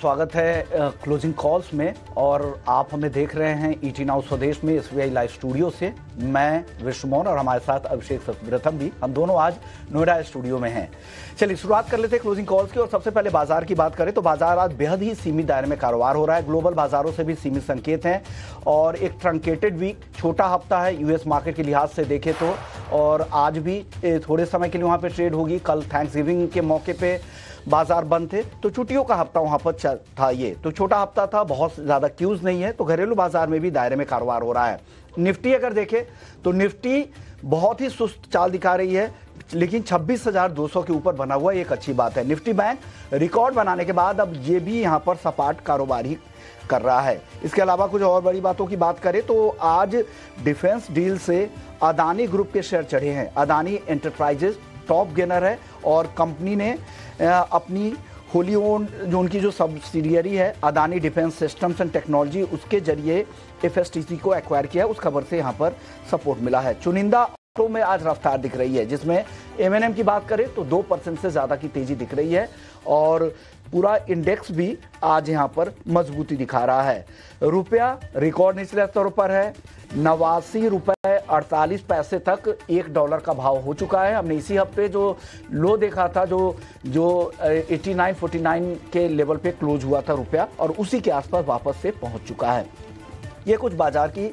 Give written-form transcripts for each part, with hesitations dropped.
स्वागत है closing calls में। और आप हमें देख रहे हैं ईटी नाउ स्वदेश में एसबीआई लाइव स्टूडियो से। मैं विश्वमोहन और हमारे साथ अभिषेक सतव्रतम भी, हम दोनों आज नोएडा स्टूडियो में हैं। चलिए शुरुआत कर लेते हैं क्लोजिंग कॉल्स की। और सबसे पहले बाजार की बात करें तो बाजार आज बेहद ही सीमित दायरे में कारोबार हो रहा है। ग्लोबल बाजारों से भी सीमित संकेत हैं और एक ट्रंकेटेड वीक, छोटा हफ्ता है यूएस मार्केट के लिहाज से देखें तो। और आज भी थोड़े समय के लिए वहां पे ट्रेड होगी। कल थैंक्सगिविंग के मौके पे बाजार बंद थे तो छुट्टियों का हफ्ता वहां पर था। ये तो छोटा हफ्ता था, बहुत ज्यादा क्यूज नहीं है, तो घरेलू बाजार में भी दायरे में कारोबार हो रहा है। निफ्टी अगर देखें तो निफ्टी बहुत ही सुस्त चाल दिखा रही है, लेकिन 26,200 के ऊपर बना हुआ एक अच्छी बात है। निफ्टी बैंक रिकॉर्ड बनाने के बाद अब ये भी यहां पर सपाट कारोबार ही कर रहा है। इसके अलावा कुछ और बड़ी बातों की बात करें तो आज डिफेंस डील से अदानी ग्रुप के शेयर चढ़े हैं। अदानी एंटरप्राइजेज टॉप गेनर है और कंपनी ने अपनी होली ओन जो उनकी जो सब्सिडियरी है Adani defence systems and technology, उसके जरिए एफएसटीसी को एक्वायर किया है। उस खबर से यहाँ पर सपोर्ट मिला है। चुनिंदा ऑटो में आज रफ्तार दिख रही है, जिसमें एमएनएम की बात करें तो 2% से ज्यादा की तेजी दिख रही है और पूरा इंडेक्स भी आज यहाँ पर मजबूती दिखा रहा है। रुपया रिकॉर्ड निचले स्तर पर है, 89 रुपए 48 पैसे तक $1 का भाव हो चुका है। हमने इसी हफ्ते जो लो देखा था, जो 89.49 के लेवल पे क्लोज हुआ था रुपया, और उसी के आसपास वापस से पहुंच चुका है। ये कुछ बाजार की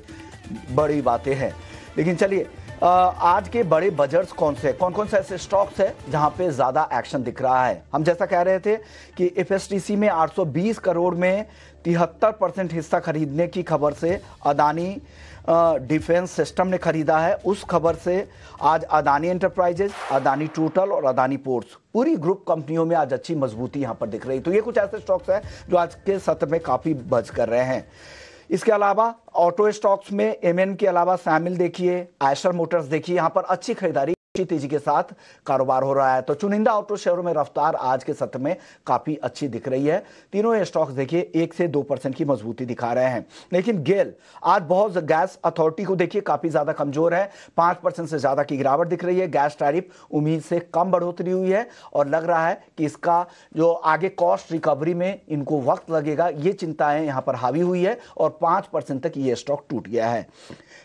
बड़ी बातें हैं। लेकिन चलिए आज के बड़े बजट्स कौन कौन से ऐसे स्टॉक्स है जहां पे ज्यादा एक्शन दिख रहा है। हम जैसा कह रहे थे कि एफएसटीसी में 820 करोड़ में 73% हिस्सा खरीदने की खबर से अदानी डिफेंस सिस्टम ने खरीदा है। उस खबर से आज अदानी एंटरप्राइजेज, अदानी टोटल और अदानी पोर्ट्स, पूरी ग्रुप कंपनियों में आज अच्छी मजबूती यहां पर दिख रही। तो ये कुछ ऐसे स्टॉक्स हैं जो आज के सत्र में काफी बज कर रहे हैं। इसके अलावा ऑटो स्टॉक्स में एमएन के अलावा शामिल देखिए, आयशर मोटर्स देखिए, यहां पर अच्छी खरीदारी तेजी के साथ कारोबार हो रहा है। तो चुनिंदा ऑटो शेयरों में रफ्तार आज के सत्र में काफी अच्छी दिख रही है। तीनों ये स्टॉक्स देखिए 1 से 2% की मजबूती दिखा रहे हैं। लेकिन गेल आज बहुत, गैस अथॉरिटी को देखिए काफी ज्यादा कमजोर है, 5% से ज्यादा की गिरावट दिख रही है। गैस टैरिफ उम्मीद से कम बढ़ोतरी हुई है और लग रहा है कि इसका जो आगे कॉस्ट रिकवरी में इनको वक्त लगेगा, ये चिंताएं यहां पर हावी हुई है और 5% तक ये स्टॉक टूट गया है।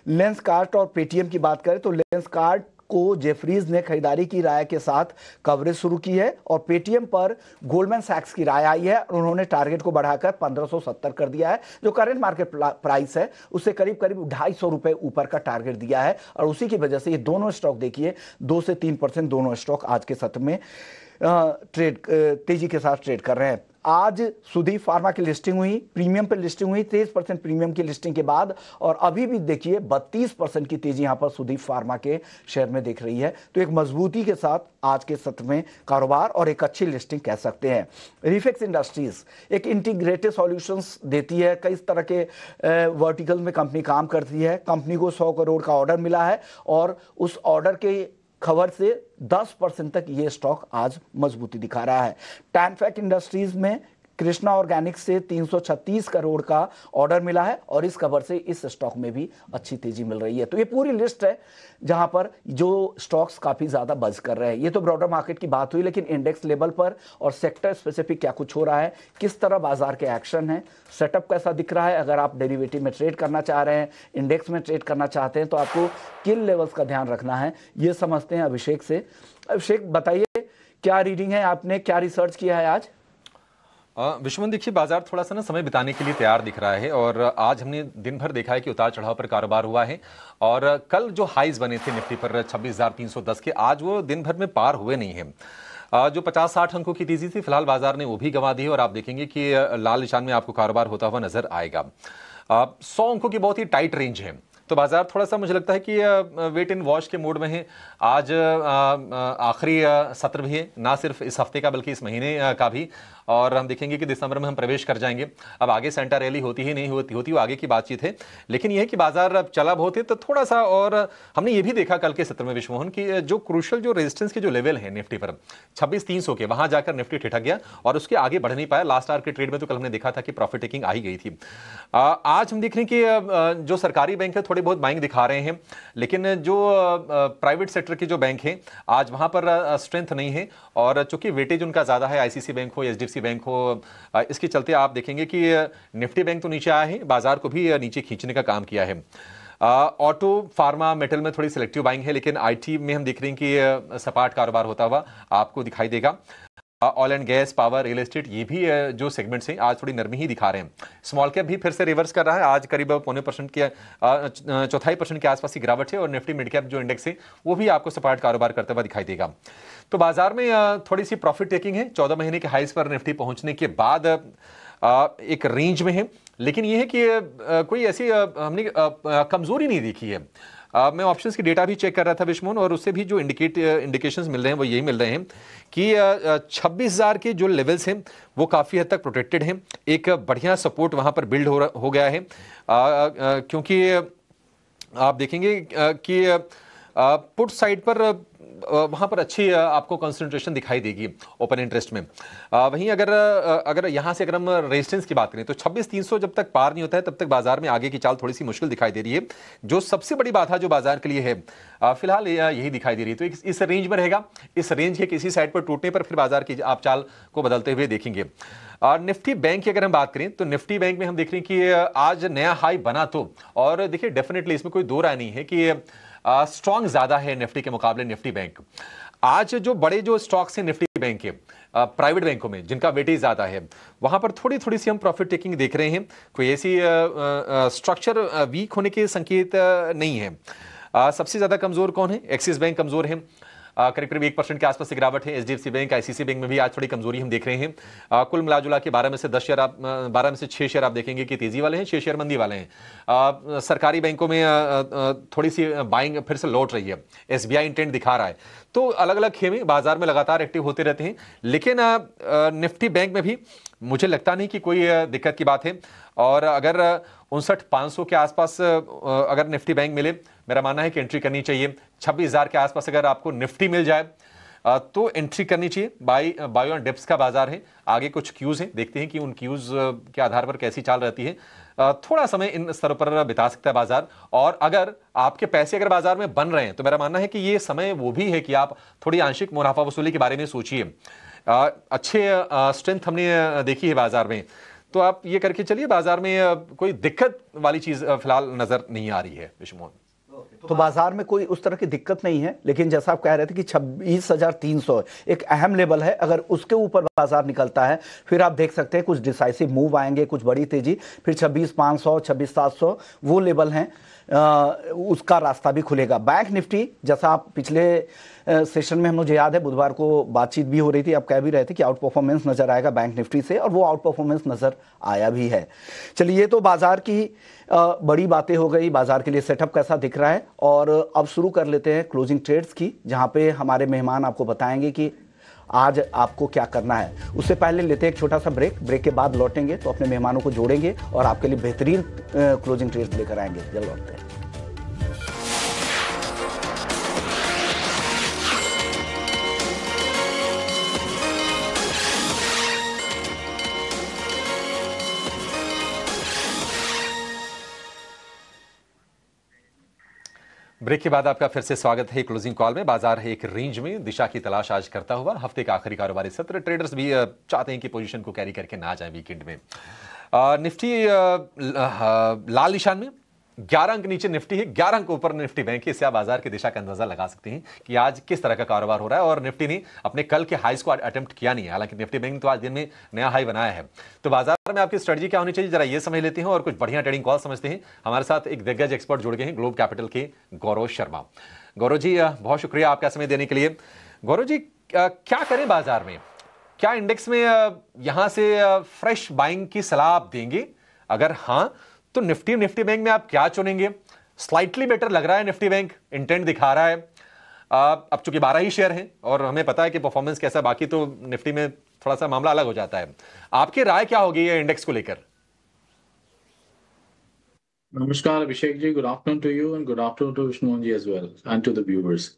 लेंसकार्ट और पेटीएम की बात करें तो लेंसकार्ट को जेफरीज ने खरीदारी की राय के साथ कवरेज शुरू की है और पेटीएम पर गोल्डमैन सैक्स की राय आई है और उन्होंने टारगेट को बढ़ाकर 1570 कर दिया है। जो करंट मार्केट प्राइस है उससे करीब करीब 250 रुपए ऊपर का टारगेट दिया है और उसी की वजह से ये दोनों स्टॉक देखिए 2 से 3% दोनों स्टॉक आज के सत्र में तेजी के साथ ट्रेड कर रहे हैं। आज सुदीप फार्मा की लिस्टिंग हुई, प्रीमियम पे लिस्टिंग हुई 23% प्रीमियम की लिस्टिंग के बाद, और अभी भी देखिए 32% की तेजी यहां पर सुदीप फार्मा के शेयर में दिख रही है। तो एक मजबूती के साथ आज के सत्र में कारोबार और एक अच्छी लिस्टिंग कह सकते हैं। रिफिक्स इंडस्ट्रीज एक इंटीग्रेटेड सॉल्यूशंस देती है, कई तरह के वर्टिकल में कंपनी काम करती है। कंपनी को 100 करोड़ का ऑर्डर मिला है और उस ऑर्डर के खबर से 10% तक ये स्टॉक आज मजबूती दिखा रहा है। टैनफैक इंडस्ट्रीज में कृष्णा ऑर्गेनिक्स से 336 करोड़ का ऑर्डर मिला है और इस खबर से इस स्टॉक में भी अच्छी तेजी मिल रही है। तो ये पूरी लिस्ट है जहां पर जो स्टॉक्स काफी ज्यादा बज कर रहे हैं। ये तो ब्रॉडर मार्केट की बात हुई, लेकिन इंडेक्स लेवल पर और सेक्टर स्पेसिफिक क्या कुछ हो रहा है, किस तरह बाजार के एक्शन है, सेटअप कैसा दिख रहा है। अगर आप डेरिवेटिव में ट्रेड करना चाह रहे हैं, इंडेक्स में ट्रेड करना चाहते हैं, तो आपको किन लेवल्स का ध्यान रखना है, ये समझते हैं अभिषेक से। अभिषेक बताइए क्या रीडिंग है, आपने क्या रिसर्च किया है आज? विश्वमन देखिए, बाजार थोड़ा सा ना समय बिताने के लिए तैयार दिख रहा है और आज हमने दिन भर देखा है कि उतार चढ़ाव पर कारोबार हुआ है और कल जो हाईज बने थे निफ्टी पर 26,310 के, आज वो दिन भर में पार हुए नहीं हैं। जो 50-60 अंकों की तेजी थी फिलहाल बाजार ने वो भी गंवा दी है और आप देखेंगे कि लाल निशान में आपको कारोबार होता हुआ नजर आएगा। 100 अंकों की बहुत ही टाइट रेंज है, तो बाजार थोड़ा सा मुझे लगता है कि वेट एंड वॉच के मूड में है। आज आखिरी सत्र भी है, ना सिर्फ इस हफ्ते का बल्कि इस महीने का भी, और हम देखेंगे कि दिसंबर में हम प्रवेश कर जाएंगे। अब आगे सेंटा रैली होती ही नहीं होती वो आगे की बातचीत है, लेकिन यह है कि बाजार अब चला बहुत है तो थोड़ा सा, और हमने ये भी देखा कल के सत्र में विश्वमोहन की जो क्रूशल जो रेजिस्टेंस के जो लेवल है निफ्टी पर 26,300 के, वहां जाकर निफ्टी ठिठक गया और उसके आगे बढ़ नहीं पाया। लास्ट आवर के ट्रेड में तो कल हमने देखा था कि प्रॉफिट टेकिंग आ ही गई थी। आज हम देख रहे हैं कि जो सरकारी बैंक है थोड़े बहुत बाइंग दिखा रहे हैं, लेकिन जो प्राइवेट सेक्टर के जो बैंक हैं आज वहां पर स्ट्रेंथ नहीं है और चूंकि वेटेज उनका ज्यादा है, आईसीसी बैंक हो, एचडीएफसी HDFC बैंक हो, इसके चलते आप देखेंगे कि निफ्टी बैंक तो नीचे आया है, बाजार को भी नीचे खींचने का काम किया है। ऑटो, फार्मा, मेटल में थोड़ी सिलेक्टिव बाइंग है, लेकिन आईटी में हम देख रहे हैं कि सपाट कारोबार होता हुआ आपको दिखाई देगा। Oil and gas, power, real estate, ये भी जो सेगमेंट्स हैं आज थोड़ी नरमी ही दिखा रहे हैं। स्मॉल कैप भी फिर से रिवर्स कर रहा है, आज करीब 0.25% के 0.25% के आसपास की गिरावट है, और निफ्टी मिड कैप जो इंडेक्स है वो भी आपको सपाट कारोबार करते हुआ दिखाई देगा। तो बाजार में थोड़ी सी प्रॉफिट टेकिंग है, 14 महीने के हाइस पर निफ्टी पहुंचने के बाद एक रेंज में है, लेकिन यह है कि कोई ऐसी हमने कमजोरी नहीं देखी है। मैं ऑप्शंस की डेटा भी चेक कर रहा था विश्वमोहन, और उससे भी जो इंडिकेशंस मिल रहे हैं वो यही मिल रहे हैं कि 26,000 के जो लेवल्स हैं वो काफ़ी हद तक प्रोटेक्टेड हैं। एक बढ़िया सपोर्ट वहाँ पर बिल्ड हो गया है, क्योंकि आप देखेंगे कि पुट साइड पर वहाँ पर अच्छी आपको कंसंट्रेशन दिखाई देगी ओपन इंटरेस्ट में। वहीं अगर यहाँ से अगर हम रेजिस्टेंस की बात करें तो 26,300 जब तक पार नहीं होता है तब तक बाजार में आगे की चाल थोड़ी सी मुश्किल दिखाई दे रही है। जो सबसे बड़ी बात है जो बाजार के लिए है फिलहाल यही दिखाई दे रही है, तो इस रेंज में रहेगा। इस रेंज के किसी साइड पर टूटने पर फिर बाजार की आप चाल को बदलते हुए देखेंगे। निफ्टी बैंक की अगर हम बात करें तो निफ्टी बैंक में हम देख रहे हैं कि आज नया हाई बना तो, और देखिए डेफिनेटली इसमें कोई दो राय नहीं है कि स्ट्रॉन्ग ज्यादा है निफ्टी के मुकाबले निफ्टी बैंक। आज जो बड़े जो स्टॉक्स हैं निफ्टी बैंक के प्राइवेट बैंकों में जिनका वेटेज ज्यादा है वहां पर थोड़ी सी हम प्रॉफिट टेकिंग देख रहे हैं। कोई ऐसी स्ट्रक्चर वीक होने के संकेत नहीं है। सबसे ज्यादा कमजोर कौन है? एक्सिस बैंक कमजोर है, करीब करीब 1% के आसपास से गिरावट है। HDFC बैंक, ICICI बैंक में भी आज थोड़ी कमजोरी हम देख रहे हैं। कुल मिलाजुला के 12 में से 6 शेयर आप देखेंगे कि तेजी वाले हैं, 6 शेयर मंदी वाले हैं। सरकारी बैंकों में थोड़ी सी बाइंग फिर से लौट रही है, SBI इंटेंट दिखा रहा है। तो अलग अलग खेमे बाजार में लगातार एक्टिव होते रहते हैं, लेकिन निफ्टी बैंक में भी मुझे लगता नहीं कि कोई दिक्कत की बात है। और अगर 59,500 के आसपास अगर निफ्टी बैंक मिले, मेरा मानना है कि एंट्री करनी चाहिए। 26,000 के आसपास अगर आपको निफ्टी मिल जाए तो एंट्री करनी चाहिए। बाय ऑन डिप्स का बाजार है, आगे कुछ क्यूज हैं, देखते हैं कि उन क्यूज के आधार पर कैसी चाल रहती है। थोड़ा समय इन स्तरों पर बिता सकता है बाजार, और अगर आपके पैसे अगर बाजार में बन रहे हैं तो मेरा मानना है कि ये समय वो भी है कि आप थोड़ी आंशिक मुनाफा वसूली के बारे में सोचिए। अच्छे स्ट्रेंथ हमने देखी है बाजार में, तो आप ये करके चलिए। बाजार में कोई दिक्कत वाली चीज फिलहाल नजर नहीं आ रही है विश्वमोहन। तो बाजार में कोई उस तरह की दिक्कत नहीं है, लेकिन जैसा आप कह रहे थे कि 26,300 एक अहम लेवल है। अगर उसके ऊपर बाजार निकलता है फिर आप देख सकते हैं कुछ डिसाइसिव मूव आएंगे, कुछ बड़ी तेजी। फिर 26,500, 26,700 वो लेवल हैं, उसका रास्ता भी खुलेगा। बैंक निफ्टी, जैसा आप पिछले सेशन में मुझे याद है बुधवार को बातचीत भी हो रही थी, आप कह भी रहे थे कि आउट परफॉर्मेंस नजर आएगा बैंक निफ्टी से, और वो आउट परफॉर्मेंस नजर आया भी है। चलिए, ये तो बाजार की बड़ी बातें हो गई, बाजार के लिए सेटअप कैसा दिख रहा है। और अब शुरू कर लेते हैं क्लोजिंग ट्रेड्स की, जहां पे हमारे मेहमान आपको बताएंगे कि आज आपको क्या करना है। उससे पहले लेते हैं एक छोटा सा ब्रेक के बाद लौटेंगे तो अपने मेहमानों को जोड़ेंगे और आपके लिए बेहतरीन क्लोजिंग ट्रेड्स लेकर आएंगे। जल्द लौटते हैं। ब्रेक के बाद आपका फिर से स्वागत है क्लोजिंग कॉल में। बाजार है एक रेंज में दिशा की तलाश आज करता हुआ। हफ्ते का आखिरी कारोबारी सत्र, ट्रेडर्स भी चाहते हैं कि पोजीशन को कैरी करके ना जाए वीकेंड में। निफ्टी लाल निशान में, 11 अंक नीचे निफ्टी है, 11 अंक ऊपर निफ्टी बैंक है। इससे आप बाजार की दिशा का अंदाजा लगा सकते हैं कि आज किस तरह का कारोबार हो रहा है। और निफ्टी ने अपने कल के हाईस को अटेम्प्ट किया नहीं है, हालांकि निफ्टी बैंक तो आज दिन में नया हाई बनाया है। तो बाजार में आपकी स्ट्रेटजी क्या होनी चाहिए, जरा ये समझ लेते हैं और कुछ बढ़िया ट्रेडिंग कॉल समझते हैं। हमारे साथ एक दिग्गज एक्सपर्ट जुड़ गए हैं, ग्लोब कैपिटल के गौरव शर्मा। गौरव जी, बहुत शुक्रिया आपका समय देने के लिए। गौरव जी, क्या करें बाजार में? क्या इंडेक्स में यहां से फ्रेश बाइंग की सलाह आप देंगे? अगर हाँ तो निफ्टी बैंक में आप क्या चुनेंगे? स्लाइटली बेटर लग रहा है निफ्टी बैंक, इंटेंट दिखा रहा है। अब चूंकि 12 ही शेयर हैं और हमें पता है कि परफॉर्मेंस कैसा, बाकी तो निफ्टी में थोड़ा सा मामला अलग हो जाता है। आपकी राय क्या होगी ये इंडेक्स को लेकर? नमस्कार Abhishek ji, good afternoon to you and good afternoon to Vishnumohan ji as well and to the viewers.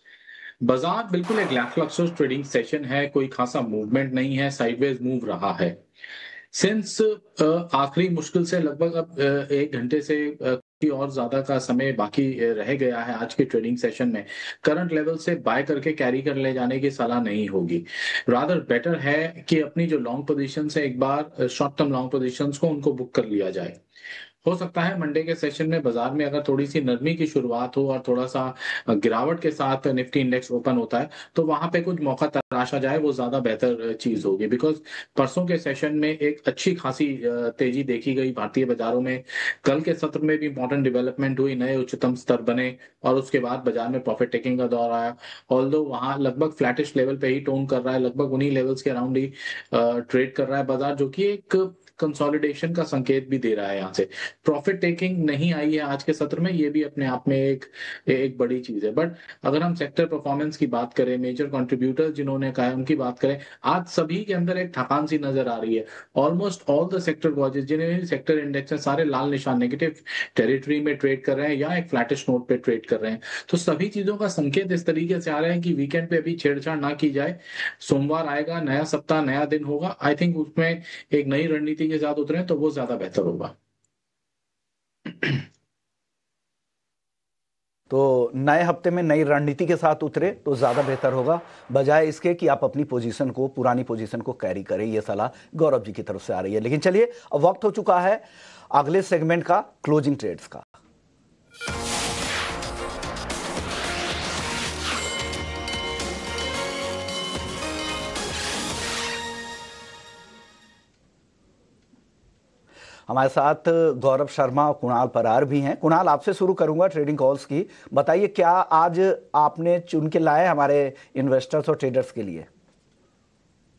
बाजार बिल्कुल एक लैकलक्सर ट्रेडिंग सेशन है, कोई खासा मूवमेंट नहीं है, साइडवेज मूव रहा है। सिंस आखिरी मुश्किल से लगभग अब 1 घंटे से और ज्यादा का समय बाकी रह गया है आज के ट्रेडिंग सेशन में, करंट लेवल से बाय करके कैरी कर ले जाने की सलाह नहीं होगी। रादर बेटर है कि अपनी जो लॉन्ग पोजीशन है एक बार शॉर्ट टर्म लॉन्ग पोजीशन को उनको बुक कर लिया जाए। हो सकता है मंडे के सेशन में बाजार में अगर थोड़ी सी नरमी की शुरुआत हो और थोड़ा सा गिरावट के साथ निफ्टी इंडेक्स ओपन होता है तो वहां पे कुछ मौका तराशा जाए, वो ज्यादा बेहतर चीज होगी। बिकॉज परसों के सेशन में एक अच्छी खासी तेजी देखी गई भारतीय बाजारों में। कल के सत्र में भी इंपॉर्टेंट डेवलपमेंट हुई, नए उच्चतम स्तर बने और उसके बाद बाजार में प्रॉफिट टेकिंग का दौर आया। ऑल्दो वहां लगभग फ्लैटिश लेवल पे ही टोन कर रहा है, लगभग उन्हीं लेवल्स के अराउंड ही ट्रेड कर रहा है बाजार, जो कि एक कंसोलिडेशन का संकेत भी दे रहा है। यहाँ से प्रॉफिट टेकिंग नहीं आई है आज के सत्र में, ये भी अपने आप में एक बड़ी चीज है। बट अगर हम सेक्टर परफॉर्मेंस की बात करें, मेजर कंट्रीब्यूटर जिन्होंने कहा है उनकी बात करें, आज सभी के अंदर एक थकान सी नजर आ रही है। Almost all the sector watches जिन्हें भी सेक्टर इंडेक्स है सारे लाल निशान नेगेटिव टेरिटरी में ट्रेड कर रहे हैं या एक फ्लैटिश नोट पे ट्रेड कर रहे हैं। तो सभी चीजों का संकेत इस तरीके से आ रहा है कि वीकेंड पे अभी छेड़छाड़ ना की जाए। सोमवार आएगा, नया सप्ताह नया दिन होगा, आई थिंक उसमें एक नई रणनीति के साथ उतरे तो वो ज्यादा बेहतर होगा। तो नए हफ्ते में नई रणनीति के साथ उतरे तो ज्यादा बेहतर होगा, बजाय इसके कि आप अपनी पोजीशन को, पुरानी पोजीशन को कैरी करें। यह सलाह गौरव जी की तरफ से आ रही है। लेकिन चलिए अब वक्त हो चुका है अगले सेगमेंट का, क्लोजिंग ट्रेड्स का। हमारे साथ गौरव शर्मा और कुणाल परार भी हैं। कुणाल, आपसे शुरू करूंगा ट्रेडिंग कॉल्स की। बताइए क्या आज आपने चुन के लाए हमारे इन्वेस्टर्स और ट्रेडर्स के लिए?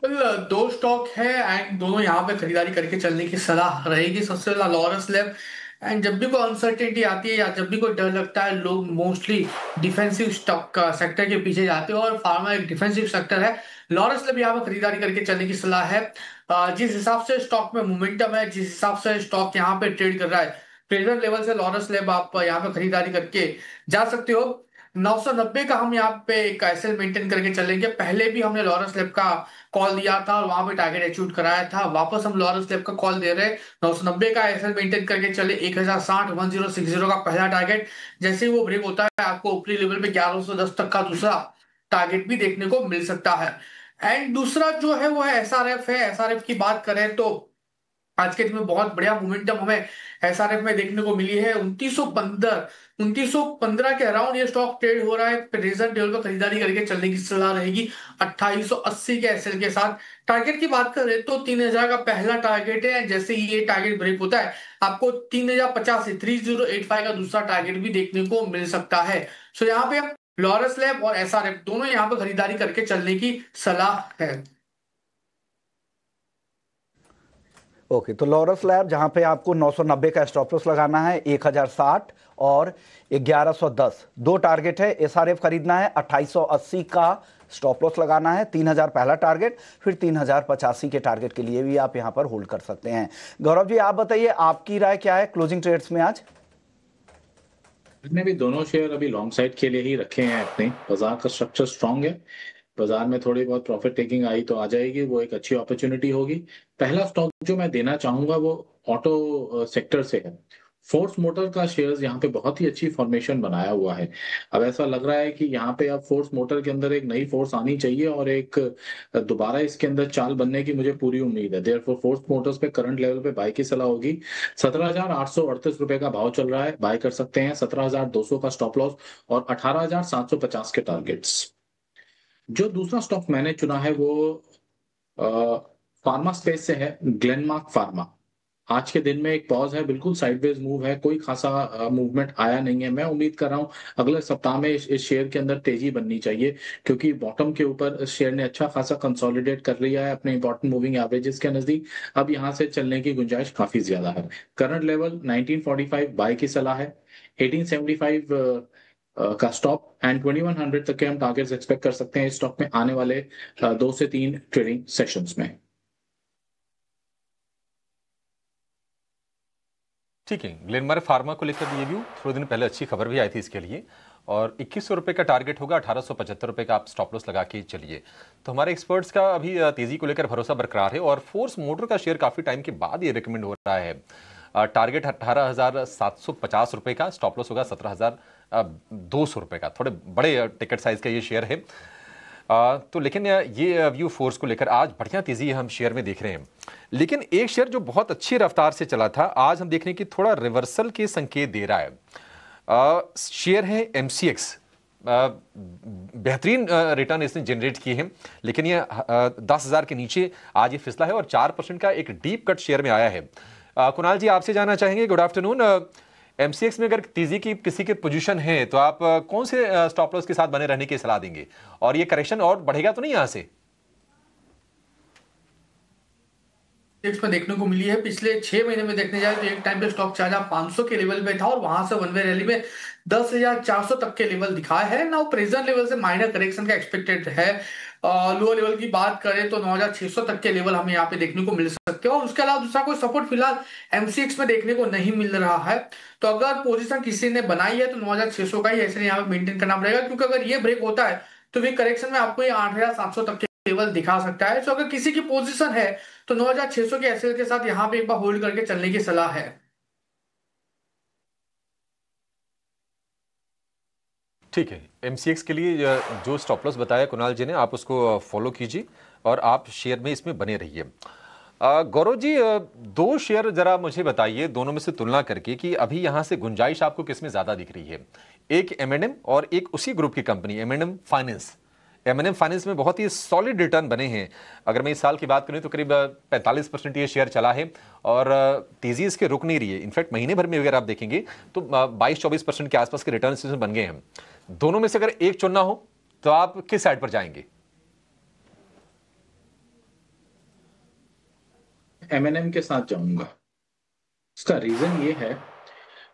दो स्टॉक है एंड दोनों यहाँ पे खरीदारी करके चलने की सलाह रहेगी। सबसे पहला लॉरस लैब। एंड जब भी कोई अनसर्टेनिटी आती है या जब भी कोई डर लगता है, लोग मोस्टली डिफेंसिव स्टॉक का सेक्टर के पीछे जाते हैं और फार्मा एक डिफेंसिव सेक्टर है। लॉरस लैब यहाँ पे खरीदारी करके चलने की सलाह है। जिस हिसाब से स्टॉक में मोमेंटम है, जिस हिसाब से स्टॉक यहाँ पे ट्रेड कर रहा है, प्रेशर लेवल से लॉरस लैब आप यहाँ पे खरीदारी करके जा सकते हो। 990 का हम यहाँ पे एक एसएल मेंटेन करके चलेंगे। पहले भी हमने लॉरस लैब का कॉल दिया था और वहां पे टारगेट अचीव कराया था। वापस हम लॉरस लैब का कॉल दे रहे हैं। 990 का एसएल मेंटेन करके चले। 1060 का पहला टारगेट, जैसे ही वो ब्रेक होता है आपको ऊपरी लेवल पे 1110 तक का दूसरा टारगेट भी देखने को मिल सकता है। एंड दूसरा जो है वो है एसआरएफ है। एसआरएफ की बात करें तो आज के दिन में बहुत बढ़िया मोमेंटम हमें एसआरएफ में देखने को मिली है। 2915 के अराउंड ये स्टॉक ट्रेड हो रहा है। रिजल्ट लेवल पर खरीदारी करके चलने की सलाह रहेगी 2880 के एसएल के साथ। टारगेट की बात करें तो 3000 का पहला टारगेट है। जैसे ही ये टारगेट ब्रेक होता है आपको 3050 से 3085 का दूसरा टारगेट भी देखने को मिल सकता है। सो यहाँ पे लॉरस लैब और एसआरएफ दोनों यहाँ पे खरीदारी करके चलने की सलाह है। ओके, तो लॉरस लैब जहां पे आपको 990 का स्टॉप लॉस लगाना है, 1060 और 1110 दो टारगेट है। एसआरएफ खरीदना है, 2880 का स्टॉप लॉस लगाना है, 3000 पहला टारगेट, फिर 3085 के टारगेट के लिए भी आप यहां पर होल्ड कर सकते हैं। गौरव जी, आप बताइए आपकी राय क्या है क्लोजिंग ट्रेड्स में आज? मैंने भी दोनों शेयर अभी लॉन्ग साइड के लिए ही रखे हैं अपने। बाजार का स्ट्रक्चर स्ट्रांग है, बाजार में थोड़ी बहुत प्रॉफिट टेकिंग आई तो आ जाएगी, वो एक अच्छी अपॉर्चुनिटी होगी। पहला स्टॉक जो मैं देना चाहूंगा वो ऑटो सेक्टर से है। फोर्स मोटर का शेयर्स यहाँ पे बहुत ही अच्छी फॉर्मेशन बनाया हुआ है। अब ऐसा लग रहा है कि यहाँ पे अब फोर्स मोटर के अंदर एक नई फोर्स आनी चाहिए और एक दोबारा इसके अंदर चाल बनने की मुझे पूरी उम्मीद है। देयरफॉर फोर्स मोटर्स पे करंट लेवल पे बाय की सलाह होगी। 17,838 रुपए का भाव चल रहा है, बाय कर सकते हैं। 17,200 का स्टॉप लॉस और 18,750 के टारगेट्स। जो दूसरा स्टॉक मैंने चुना है वो फार्मा स्पेस से है, ग्लेनमार्क फार्मा। आज के दिन में एक पॉज है, बिल्कुल साइडवेज मूव है, कोई खासा मूवमेंट आया नहीं है। मैं उम्मीद कर रहा हूं अगले सप्ताह में इस शेयर के अंदर तेजी बननी चाहिए, क्योंकि बॉटम के ऊपर शेयर ने अच्छा खासा कंसोलिडेट कर लिया है अपने इंपॉर्टेंट मूविंग एवरेजेस के नजदीक। अब यहां से चलने की गुंजाइश काफी ज्यादा है। करंट लेवल 1945 बाय की सलाह है, 1875 का स्टॉप एंड 2100 तक के हम टारगेट्स एक्सपेक्ट कर सकते हैं इस स्टॉक में आने वाले 2 से 3 ट्रेडिंग सेशंस में। ठीक है, ग्लेनमार्क फार्मा को लेकर ये भी थोड़े दिन पहले अच्छी खबर भी आई थी इसके लिए, और 2100 रुपये का टारगेट होगा, 1875 रुपये का आप स्टॉप लॉस लगा के चलिए। तो हमारे एक्सपर्ट्स का अभी तेजी को लेकर भरोसा बरकरार है और फोर्स मोटर का शेयर काफी टाइम के बाद ये रिकमेंड हो रहा है। टारगेट 18,750 रुपए का, स्टॉप लॉस होगा 17,200 रुपए का। थोड़े बड़े टिकट साइज का ये शेयर है। तो लेकिन ये व्यू फोर्स को लेकर आज बढ़िया तेजी हम शेयर में देख रहे हैं। लेकिन एक शेयर जो बहुत अच्छी रफ्तार से चला था, आज हम देख रहे हैं कि थोड़ा रिवर्सल के संकेत दे रहा है। शेयर है MCX। बेहतरीन रिटर्न इसने जनरेट किए हैं, लेकिन ये 10,000 के नीचे आज ये फिसला है और 4% का एक डीप कट शेयर में आया है। कुणाल जी, आपसे जानना चाहेंगे, गुड आफ्टरनून। MCX में अगर तेजी की किसी के पोजीशन है तो आप कौन से स्टॉप लॉस के साथ बने रहने की सलाह देंगे, और ये करेक्शन और बढ़ेगा तो नहीं यहां से? में देखने को मिली है पिछले 6 महीने में देखने जाए तो एक टाइम पे स्टॉक 4,500 के लेवल पे था और वहां से वन वे रैली में 10,400 तक के लेवल दिखाया है। नाउ प्रेजेंट लेवल से माइनर करेक्शन का एक्सपेक्टेड है। लोअर लेवल की बात करें तो 9,600 तक के लेवल हमें यहाँ पे देखने को मिल सकते हैं और उसके अलावा दूसरा कोई सपोर्ट फिलहाल MCX में देखने को नहीं मिल रहा है। तो अगर पोजीशन किसी ने बनाई है तो 9,600 का ही ऐसे यहाँ पे मेंटेन करना पड़ेगा, क्योंकि अगर ये ब्रेक होता है तो वी करेक्शन में आपको ये 8,700 तक के लेवल दिखा सकता है। तो अगर किसी की पोजीशन है तो 9,600 के एसएल के साथ यहाँ पे एक बार होल्ड करके चलने की सलाह है। ठीक है, MCX के लिए जो स्टॉप लॉस बताया कुणाल जी ने, आप उसको फॉलो कीजिए और आप शेयर में इसमें बने रहिए। गौरव जी, दो शेयर जरा मुझे बताइए, दोनों में से तुलना करके कि अभी यहां से गुंजाइश आपको किसमें ज्यादा दिख रही है। एक M&M और एक उसी ग्रुप की company M&M finance. M&M finance में बहुत ही सॉलिड रिटर्न बने हैं। अगर मैं इस साल की बात करूं तो करीब 45% ये शेयर चला है और तेजी इसके रुक नहीं रही है। इनफैक्ट महीने भर में अगर आप देखेंगे तो 22-24% के आसपास के रिटर्न इसमें बन गए हैं। दोनों में से अगर एक चुनना हो तो आप किस साइड पर जाएंगे? M&M के साथ जाऊंगा। इसका रीजन ये है,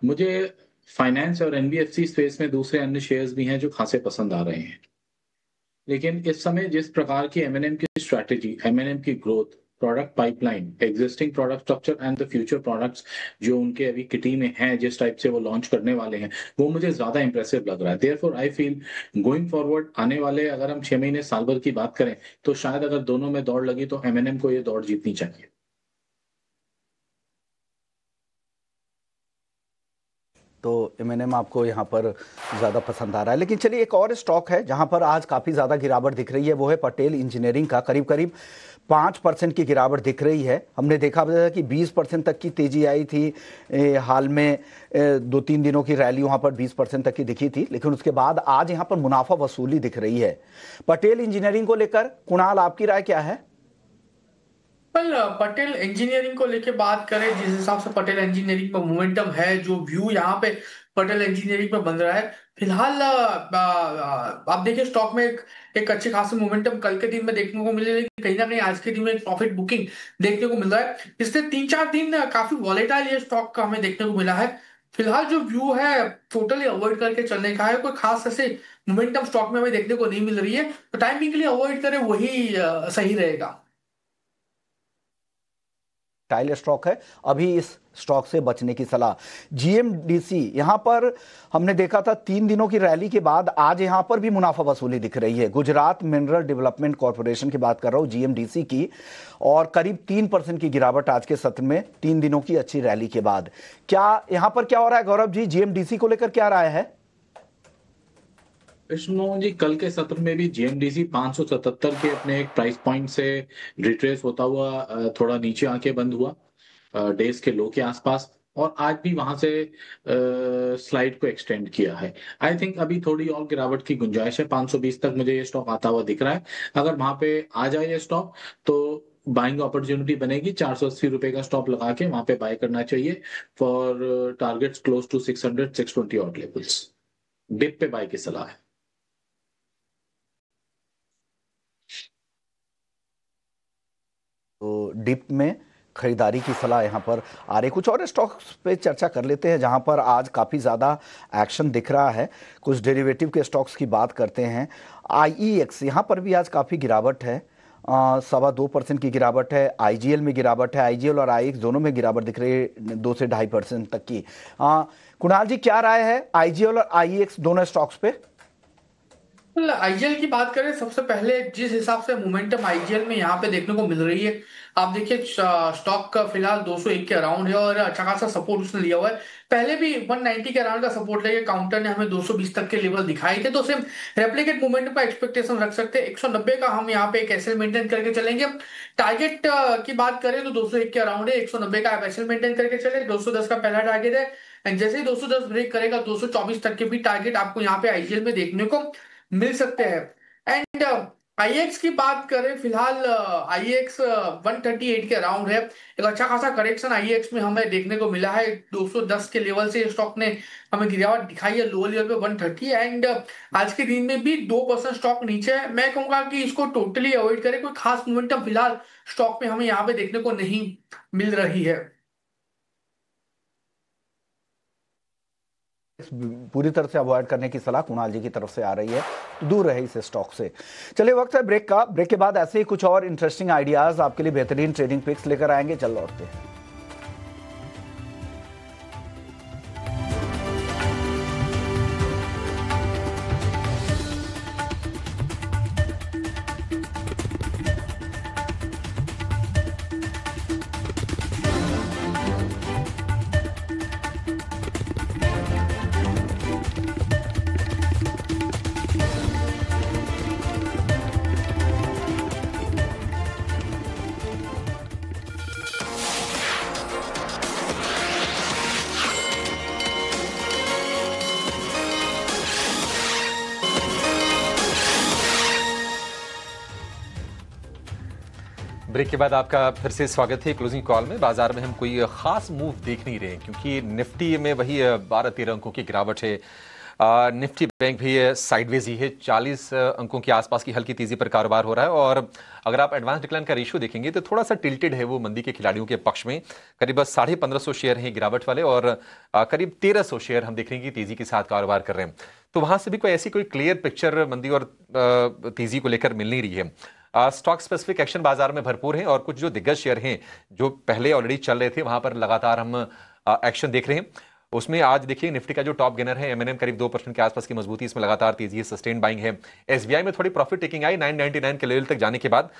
मुझे फाइनेंस और NBFC स्पेस में दूसरे अन्य शेयर्स भी हैं जो खासे पसंद आ रहे हैं, लेकिन इस समय जिस प्रकार की M&M की स्ट्रैटेजी, M&M की growth, product pipeline, existing product structure and the future products जो उनके अभी किटी में हैं, जिस टाइप से वो लॉन्च करने वाले हैं, वो मुझे ज्यादा इंप्रेसिव लग रहा है। Therefore I feel going forward आने वाले, अगर हम 6 महीने साल भर की बात करें तो शायद अगर दोनों में दौड़ लगी तो M&M को ये दौड़ जीतनी चाहिए। तो M&M आपको यहाँ पर ज़्यादा पसंद आ रहा है। लेकिन चलिए, एक और स्टॉक है जहाँ पर आज काफ़ी ज़्यादा गिरावट दिख रही है, वो है पटेल इंजीनियरिंग का। करीब करीब 5% की गिरावट दिख रही है। हमने देखा था कि 20% तक की तेजी आई थी हाल में, 2-3 दिनों की रैली वहाँ पर 20% तक की दिखी थी, लेकिन उसके बाद आज यहाँ पर मुनाफा वसूली दिख रही है। पटेल इंजीनियरिंग को लेकर कुणाल, आपकी राय क्या है? पटेल इंजीनियरिंग को लेके बात करें, जिस हिसाब से पटेल इंजीनियरिंग में मोमेंटम है, जो व्यू यहाँ पे पटेल इंजीनियरिंग पे बन रहा है फिलहाल, आप देखिए स्टॉक में एक अच्छे खासे मोमेंटम कल के दिन में देखने को मिले, लेकिन कहीं ना कहीं आज के दिन में एक प्रॉफिट बुकिंग देखने को मिल रहा है। पिछले 3-4 दिन काफी वॉलेटाइल ये स्टॉक का हमें देखने को मिला है। फिलहाल जो व्यू है टोटली अवॉइड करके चलने का है, कोई खास ऐसे मोमेंटम स्टॉक में हमें देखने को नहीं मिल रही है, तो टाइमिंग के लिए अवॉइड करें, वही सही रहेगा। टाइल स्टॉक है, अभी इस स्टॉक से बचने की सलाह। GMDC, यहां पर हमने देखा था 3 दिनों की रैली के बाद आज यहां पर भी मुनाफा वसूली दिख रही है। गुजरात मिनरल डेवलपमेंट कॉर्पोरेशन की बात कर रहा हूं, GMDC की, और करीब 3% की गिरावट आज के सत्र में 3 दिनों की अच्छी रैली के बाद। क्या यहां पर क्या हो रहा है गौरव जी? GMDC को लेकर क्या राय है? विष्णु जी, कल के सत्र में भी GMDC 577 के अपने एक प्राइस पॉइंट से रिट्रेस होता हुआ थोड़ा नीचे आके बंद हुआ डेज के लो के आसपास, और आज भी वहां से स्लाइड को एक्सटेंड किया है। आई थिंक अभी थोड़ी और गिरावट की गुंजाइश है। 520 तक मुझे ये स्टॉक आता हुआ दिख रहा है। अगर वहां पे आ जाए ये स्टॉक तो बाइंग अपॉर्चुनिटी बनेगी। 480 रुपए का स्टॉप लगा के वहां पे बाय करना चाहिए for targets close to 600-620 odd levels. Dip पे बाय की सलाह है। तो डिप में खरीदारी की सलाह यहाँ पर आ रही। कुछ और स्टॉक्स पे चर्चा कर लेते हैं जहाँ पर आज काफ़ी ज़्यादा एक्शन दिख रहा है। कुछ डेरिवेटिव के स्टॉक्स की बात करते हैं। IEX, यहाँ पर भी आज काफ़ी गिरावट है, 2.25% की गिरावट है। IGL में गिरावट है, IGL और IEX दोनों में गिरावट दिख रही है 2 से 2.5% तक की। कुणाल जी, क्या राय है IGL और IEX दोनों स्टॉक्स पे? आईजीएल की बात करें, सबसे पहले जिस हिसाब से मोमेंटम आईजीएल में यहाँ पे देखने को मिल रही है, आप देखिए स्टॉक का फिलहाल 201 के अराउंड है और अच्छा खासा सपोर्ट उसने लिया हुआ है। पहले भी 190 के अराउंड का सपोर्ट लेके काउंटर ने हमें 220 तक के लेवल दिखाए थे, तो सेम रेप्लिकेट मोमेंटम का एक्सपेक्टेशन रख सकते हैं। 190 का हम यहाँ पे एक एसएल मेंटेन करके चलेंगे। टारगेट की बात करें तो 201 के अराउंड है, 190 का आप एसएल मेंटेन करके चले। 210 का पहला टारगेट है, एंड जैसे ही 210 ब्रेक करेगा 224 तक के भी टारगेट आपको यहाँ पे आईजीएल में देखने को मिल सकते हैं। एंड आईएक्स की बात करें, फिलहाल आईएक्स 138 के अराउंड है। एक अच्छा खासा करेक्शन आईएक्स में हमें देखने को मिला है। 210 के लेवल से स्टॉक ने हमें गिरावट दिखाई है, लोअर लेवल पे 130। एंड आज के दिन में भी 2% स्टॉक नीचे है। मैं कहूंगा कि इसको टोटली अवॉइड करें, कोई खास मोमेंटम फिलहाल स्टॉक में हमें यहाँ पे देखने को नहीं मिल रही है। पूरी तरह से अवॉइड करने की सलाह कुणाल जी की तरफ से आ रही है, दूर रहे इस स्टॉक से। चलिए वक्त है ब्रेक का। ब्रेक के बाद ऐसे ही कुछ और इंटरेस्टिंग आइडियाज आपके लिए बेहतरीन ट्रेडिंग पिक्स लेकर आएंगे। चल लौटते हैं। ब्रेक के बाद आपका फिर से स्वागत है क्लोजिंग कॉल में। बाजार में हम कोई खास मूव देख नहीं रहे क्योंकि निफ्टी में वही 12-13 अंकों की गिरावट है। निफ्टी बैंक भी साइडवेज ही है, 40 अंकों के आसपास की हल्की तेजी पर कारोबार हो रहा है। और अगर आप एडवांस डिक्लाइन का रेशियो देखेंगे तो थोड़ा सा टिल्टेड है वो मंदी के खिलाड़ियों के पक्ष में। करीब 1550 शेयर हैं गिरावट वाले और करीब 1300 शेयर हम देख रहे हैं कि तेजी के साथ कारोबार कर रहे हैं। तो वहां से भी कोई क्लियर पिक्चर मंदी और तेजी को लेकर मिल नहीं रही है। स्टॉक स्पेसिफिक एक्शन बाजार में भरपूर है और कुछ जो दिग्गज शेयर हैं जो पहले ऑलरेडी चल रहे थे वहां पर लगातार हम एक्शन देख रहे हैं। उसमें आज देखिए निफ्टी का जो टॉप गेनर है एमएनएम, करीब 2% के आसपास की मजबूती, इसमें लगातार तेजी है, सस्टेन बाइंग है। एसबीआई में थोड़ी प्रॉफिट टेकिंग आई 999 के लेवल तक जाने के बाद।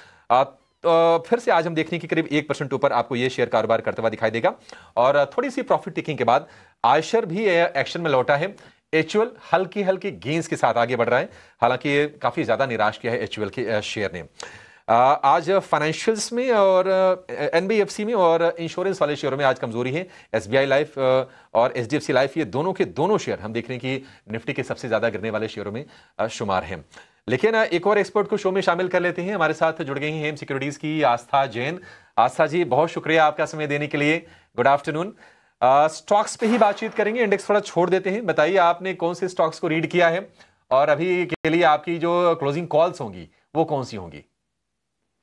फिर से आज हम देखने की करीब 1% ऊपर आपको ये शेयर कारोबार करते हुआ दिखाई देगा। और थोड़ी सी प्रॉफिट टेकिंग के बाद आयशर भी एक्शन में लौटा है। एचयूएल हल्की गेंस के साथ आगे बढ़ रहा है, हालांकि काफी ज्यादा निराश किया है एचयूएल के शेयर ने। आज फाइनेंशियल्स में और एनबीएफसी में और इंश्योरेंस वाले शेयरों में आज कमजोरी है। एसबीआई लाइफ और एचडीएफसी लाइफ, ये दोनों के दोनों शेयर हम देख रहे हैं कि निफ्टी के सबसे ज्यादा गिरने वाले शेयरों में शुमार हैं। लेकिन एक और एक्सपर्ट को शो में शामिल कर लेते हैं। हमारे साथ जुड़ गई हैं हेम सिक्योरिटीज की आस्था जैन। आस्था जी, बहुत शुक्रिया आपका समय देने के लिए। Good afternoon. स्टॉक्स पे ही बातचीत करेंगे, इंडेक्स थोड़ा छोड़ देते हैं। बताइए आपने कौन से स्टॉक्स को रीड किया है और अभी के लिए आपकी जो क्लोजिंग कॉल्स होंगी वो कौन सी होंगी?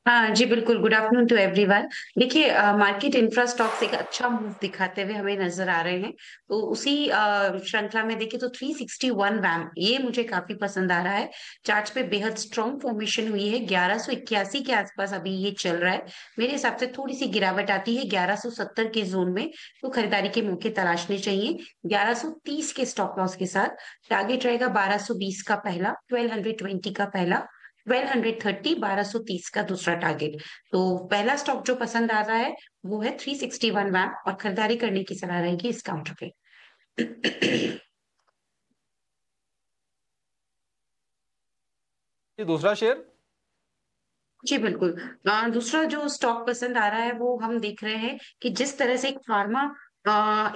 हाँ जी, बिल्कुल। Good afternoon to everyone. देखिए, मार्केट इंफ्रा स्टॉक्स एक अच्छा मूव दिखाते हुए हमें नजर आ रहे हैं। तो उसी श्रृंखला में देखिए तो 361 वैम ये मुझे काफी पसंद आ रहा है। चार्ट पे बेहद स्ट्रॉन्ग फॉर्मेशन हुई है, 1181 के आसपास अभी ये चल रहा है। मेरे हिसाब से थोड़ी सी गिरावट आती है 1170 के जोन में, तो खरीदारी के मौके तलाशने चाहिए। 1130 के स्टॉप लॉस के साथ टारगेट रहेगा 1220 का पहला, 1220 का पहला, 1230, 1230 का दूसरा टारगेट। तो पहला स्टॉक जो पसंद आ रहा है वो है 361 वैम और खरीदारी करने की सलाह रहेगी इस काउंटर पे। ये दूसरा शेयर? जी बिल्कुल। दूसरा जो स्टॉक पसंद आ रहा है वो हम देख रहे हैं कि जिस तरह से एक फार्मा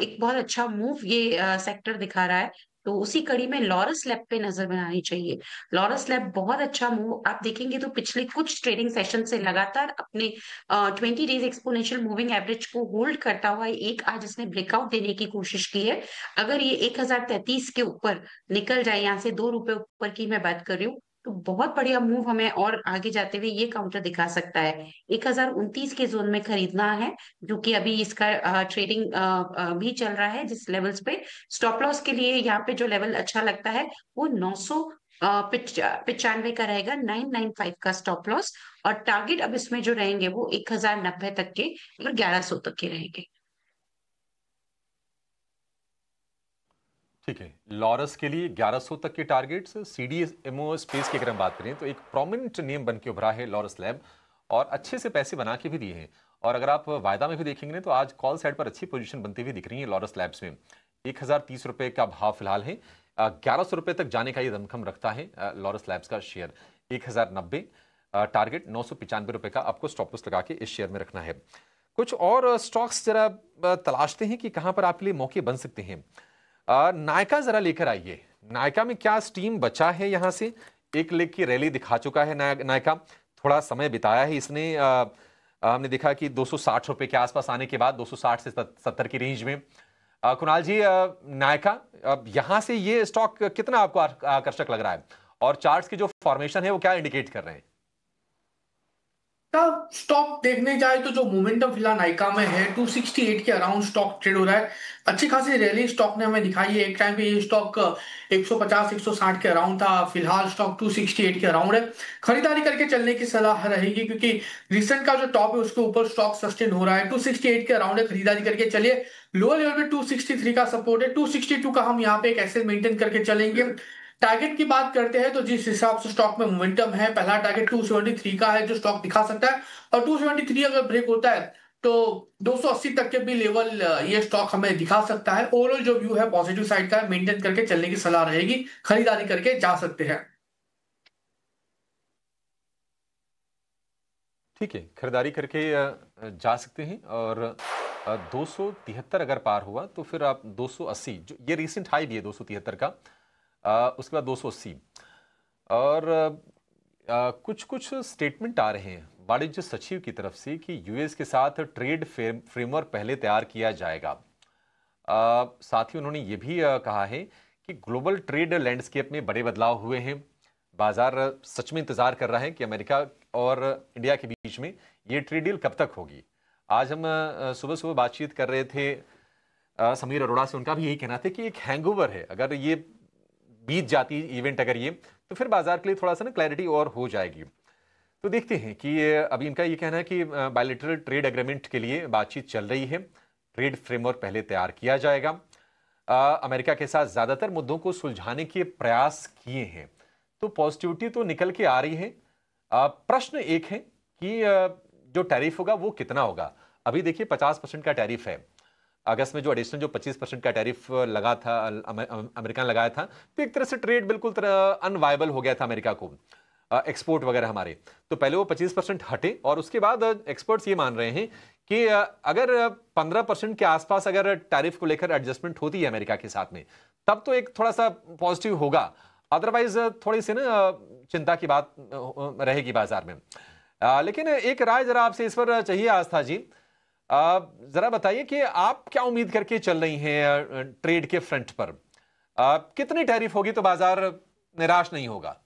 एक बहुत अच्छा मूव ये सेक्टर दिखा रहा है, तो उसी कड़ी में लॉरस लैब पे नजर बनानी चाहिए। लॉरस लैब बहुत अच्छा मूव आप देखेंगे तो पिछले कुछ ट्रेडिंग सेशन से लगातार अपने 20 डेज एक्सपोनेंशियल मूविंग एवरेज को होल्ड करता हुआ एक आज इसने ब्रेकआउट देने की कोशिश की है। अगर ये 1033 के ऊपर निकल जाए, यहाँ से ₹2 ऊपर की मैं बात कर रही हूँ, तो बहुत बढ़िया मूव हमें और आगे जाते हुए ये काउंटर दिखा सकता है। 1029 के जोन में खरीदना है, जो कि अभी इसका ट्रेडिंग भी चल रहा है जिस लेवल्स पे। स्टॉप लॉस के लिए यहाँ पे जो लेवल अच्छा लगता है वो 995 का रहेगा, 995 का स्टॉप लॉस। और टारगेट अब इसमें जो रहेंगे वो 1090 तक के और 1100 तक के रहेंगे। ठीक है, लॉरस के लिए 1100 तक के टारगेट्स। सीडीएमओ स्पेस की अगर हम बात करें तो एक प्रोमिनेंट नेम बन के उभरा है लॉरस लैब, और अच्छे से पैसे बना के भी दिए हैं। और अगर आप वायदा में भी देखेंगे तो आज कॉल साइड पर अच्छी पोजीशन बनती हुई दिख रही है लॉरस लैब्स में। 1030 रुपए का भाव फिलहाल है। 1100 रुपए तक जाने का ये दमखम रखता है लॉरस लैब्स का शेयर। 1090 टारगेट, 995 रुपए का आपको स्टॉप लॉस लगा के इस शेयर में रखना है। कुछ और स्टॉक्स जरा तलाशते हैं कि कहां पर आपके लिए मौके बन सकते हैं। नायका जरा लेकर आइए। नायका में क्या स्टीम बचा है? यहां से एक लेग की रैली दिखा चुका है नायका, थोड़ा समय बिताया है इसने। हमने देखा कि 260 रुपए के आसपास आने के बाद 260 से 70 की रेंज में। कुणाल जी, नायका यहां से ये स्टॉक कितना आपको आकर्षक लग रहा है, और चार्ट्स की जो फॉर्मेशन है वो क्या इंडिकेट कर रहे हैं? स्टॉक देखने जाए तो जो मोमेंटम फिलहाल नाइका में है 268 के अराउंड स्टॉक ट्रेड हो रहा है। अच्छी खासी रैली स्टॉक ने हमें दिखाई है। एक टाइम पे ये स्टॉक 150-160 के अराउंड था, फिलहाल स्टॉक 268 के अराउंड है। खरीदारी करके चलने की सलाह रहेगी क्योंकि रिसेंट का जो टॉप है उसके ऊपर स्टॉक सस्टेन हो रहा है। 268 के अराउंड है, खरीदारी करके चलिए। लोअर लेवल पे 263 का सपोर्ट है, 262 का हम यहाँ पे एक ऐसे मेंटेन करके चलेंगे। टारगेट की बात करते हैं तो जिस हिसाब से स्टॉक में मोमेंटम है, पहला टारगेट 273 का है जो स्टॉक दिखा सकता है, और 273 अगर ब्रेक होता है तो 280 तक के भी लेवल ये स्टॉक हमें दिखा सकता है। ओवरऑल जो व्यू है पॉजिटिव साइड का है, मेंटेन करके चलने की सलाह रहेगी, खरीदारी करके जा सकते हैं। ठीक है, खरीदारी करके जा सकते हैं। और 273 अगर पार हुआ तो फिर आप 280, जो ये रिसेंट हाई भी है 273 का, उसके बाद 280। और कुछ कुछ स्टेटमेंट आ रहे हैं वाणिज्य सचिव की तरफ से कि यूएस के साथ ट्रेड फ्रेमवर्क पहले तैयार किया जाएगा। साथ ही उन्होंने ये भी कहा है कि ग्लोबल ट्रेड लैंडस्केप में बड़े बदलाव हुए हैं। बाजार सच में इंतजार कर रहा है कि अमेरिका और इंडिया के बीच में ये ट्रेड डील कब तक होगी। आज हम सुबह सुबह बातचीत कर रहे थे समीर अरोड़ा से, उनका भी यही कहना था कि एक हैंगओवर है, अगर ये बीत जाती इवेंट अगर ये, तो फिर बाजार के लिए थोड़ा सा ना क्लैरिटी और हो जाएगी। तो देखते हैं कि अभी इनका ये कहना है कि बायलैटरल ट्रेड एग्रीमेंट के लिए बातचीत चल रही है, ट्रेड फ्रेमवर्क पहले तैयार किया जाएगा। अमेरिका के साथ ज्यादातर मुद्दों को सुलझाने के प्रयास किए हैं, तो पॉजिटिविटी तो निकल के आ रही है। प्रश्न एक है कि जो टैरिफ होगा वो कितना होगा। अभी देखिए 50% का टैरिफ है। अगस्त में जो एडिशनल जो 25% का टैरिफ लगा था, अमेरिका ने लगाया था, तो एक तरह से ट्रेड बिल्कुल अनवायबल हो गया था अमेरिका को, एक्सपोर्ट वगैरह हमारे। तो पहले वो 25% हटे, और उसके बाद एक्सपर्ट्स ये मान रहे हैं कि अगर 15% के आसपास अगर टैरिफ को लेकर एडजस्टमेंट होती है अमेरिका के साथ में, तब तो एक थोड़ा सा पॉजिटिव होगा। अदरवाइज थोड़ी सी ना चिंता की बात रहेगी बाजार में। लेकिन एक राय जरा आपसे इस पर चाहिए आस्था जी। जरा बताइए कि आप क्या उम्मीद करके चल रही हैं ट्रेड के फ्रंट पर? कितनी टैरिफ होगी तो बाजार निराश नहीं होगा?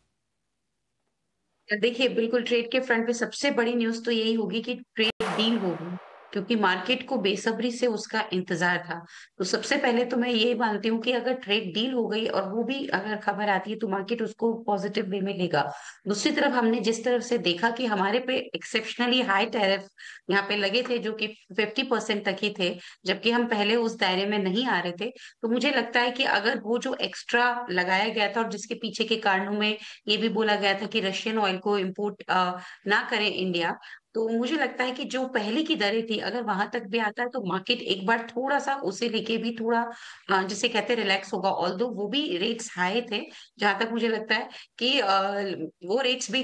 देखिए, बिल्कुल ट्रेड के फ्रंट पे सबसे बड़ी न्यूज तो यही होगी कि ट्रेड डील होगी, क्योंकि मार्केट को बेसब्री से उसका इंतजार था। तो सबसे पहले तो मैं ये मानती हूँ कि अगर ट्रेड डील हो गई और वो भी अगर खबर आती है तो मार्केट उसको पॉजिटिव वे में लेगा। दूसरी तरफ हमने जिस तरफ से देखा कि हमारे पे एक्सेप्शनली हाई टैरिफ यहाँ पे लगे थे जो कि 50% तक ही थे, जबकि हम पहले उस दायरे में नहीं आ रहे थे। तो मुझे लगता है कि अगर वो जो एक्स्ट्रा लगाया गया था और जिसके पीछे के कारणों में ये भी बोला गया था कि रशियन ऑयल को इम्पोर्ट ना करें इंडिया, तो मुझे लगता है कि जो पहले की दरें थी अगर वहां तक भी आता है तो मार्केट एक बार थोड़ा सा उसे लेके भी थोड़ा जिसे कहते हैं रिलैक्स होगा। ऑल्दो वो भी रेट्स हाई थे, जहां तक मुझे लगता है कि वो रेट्स भी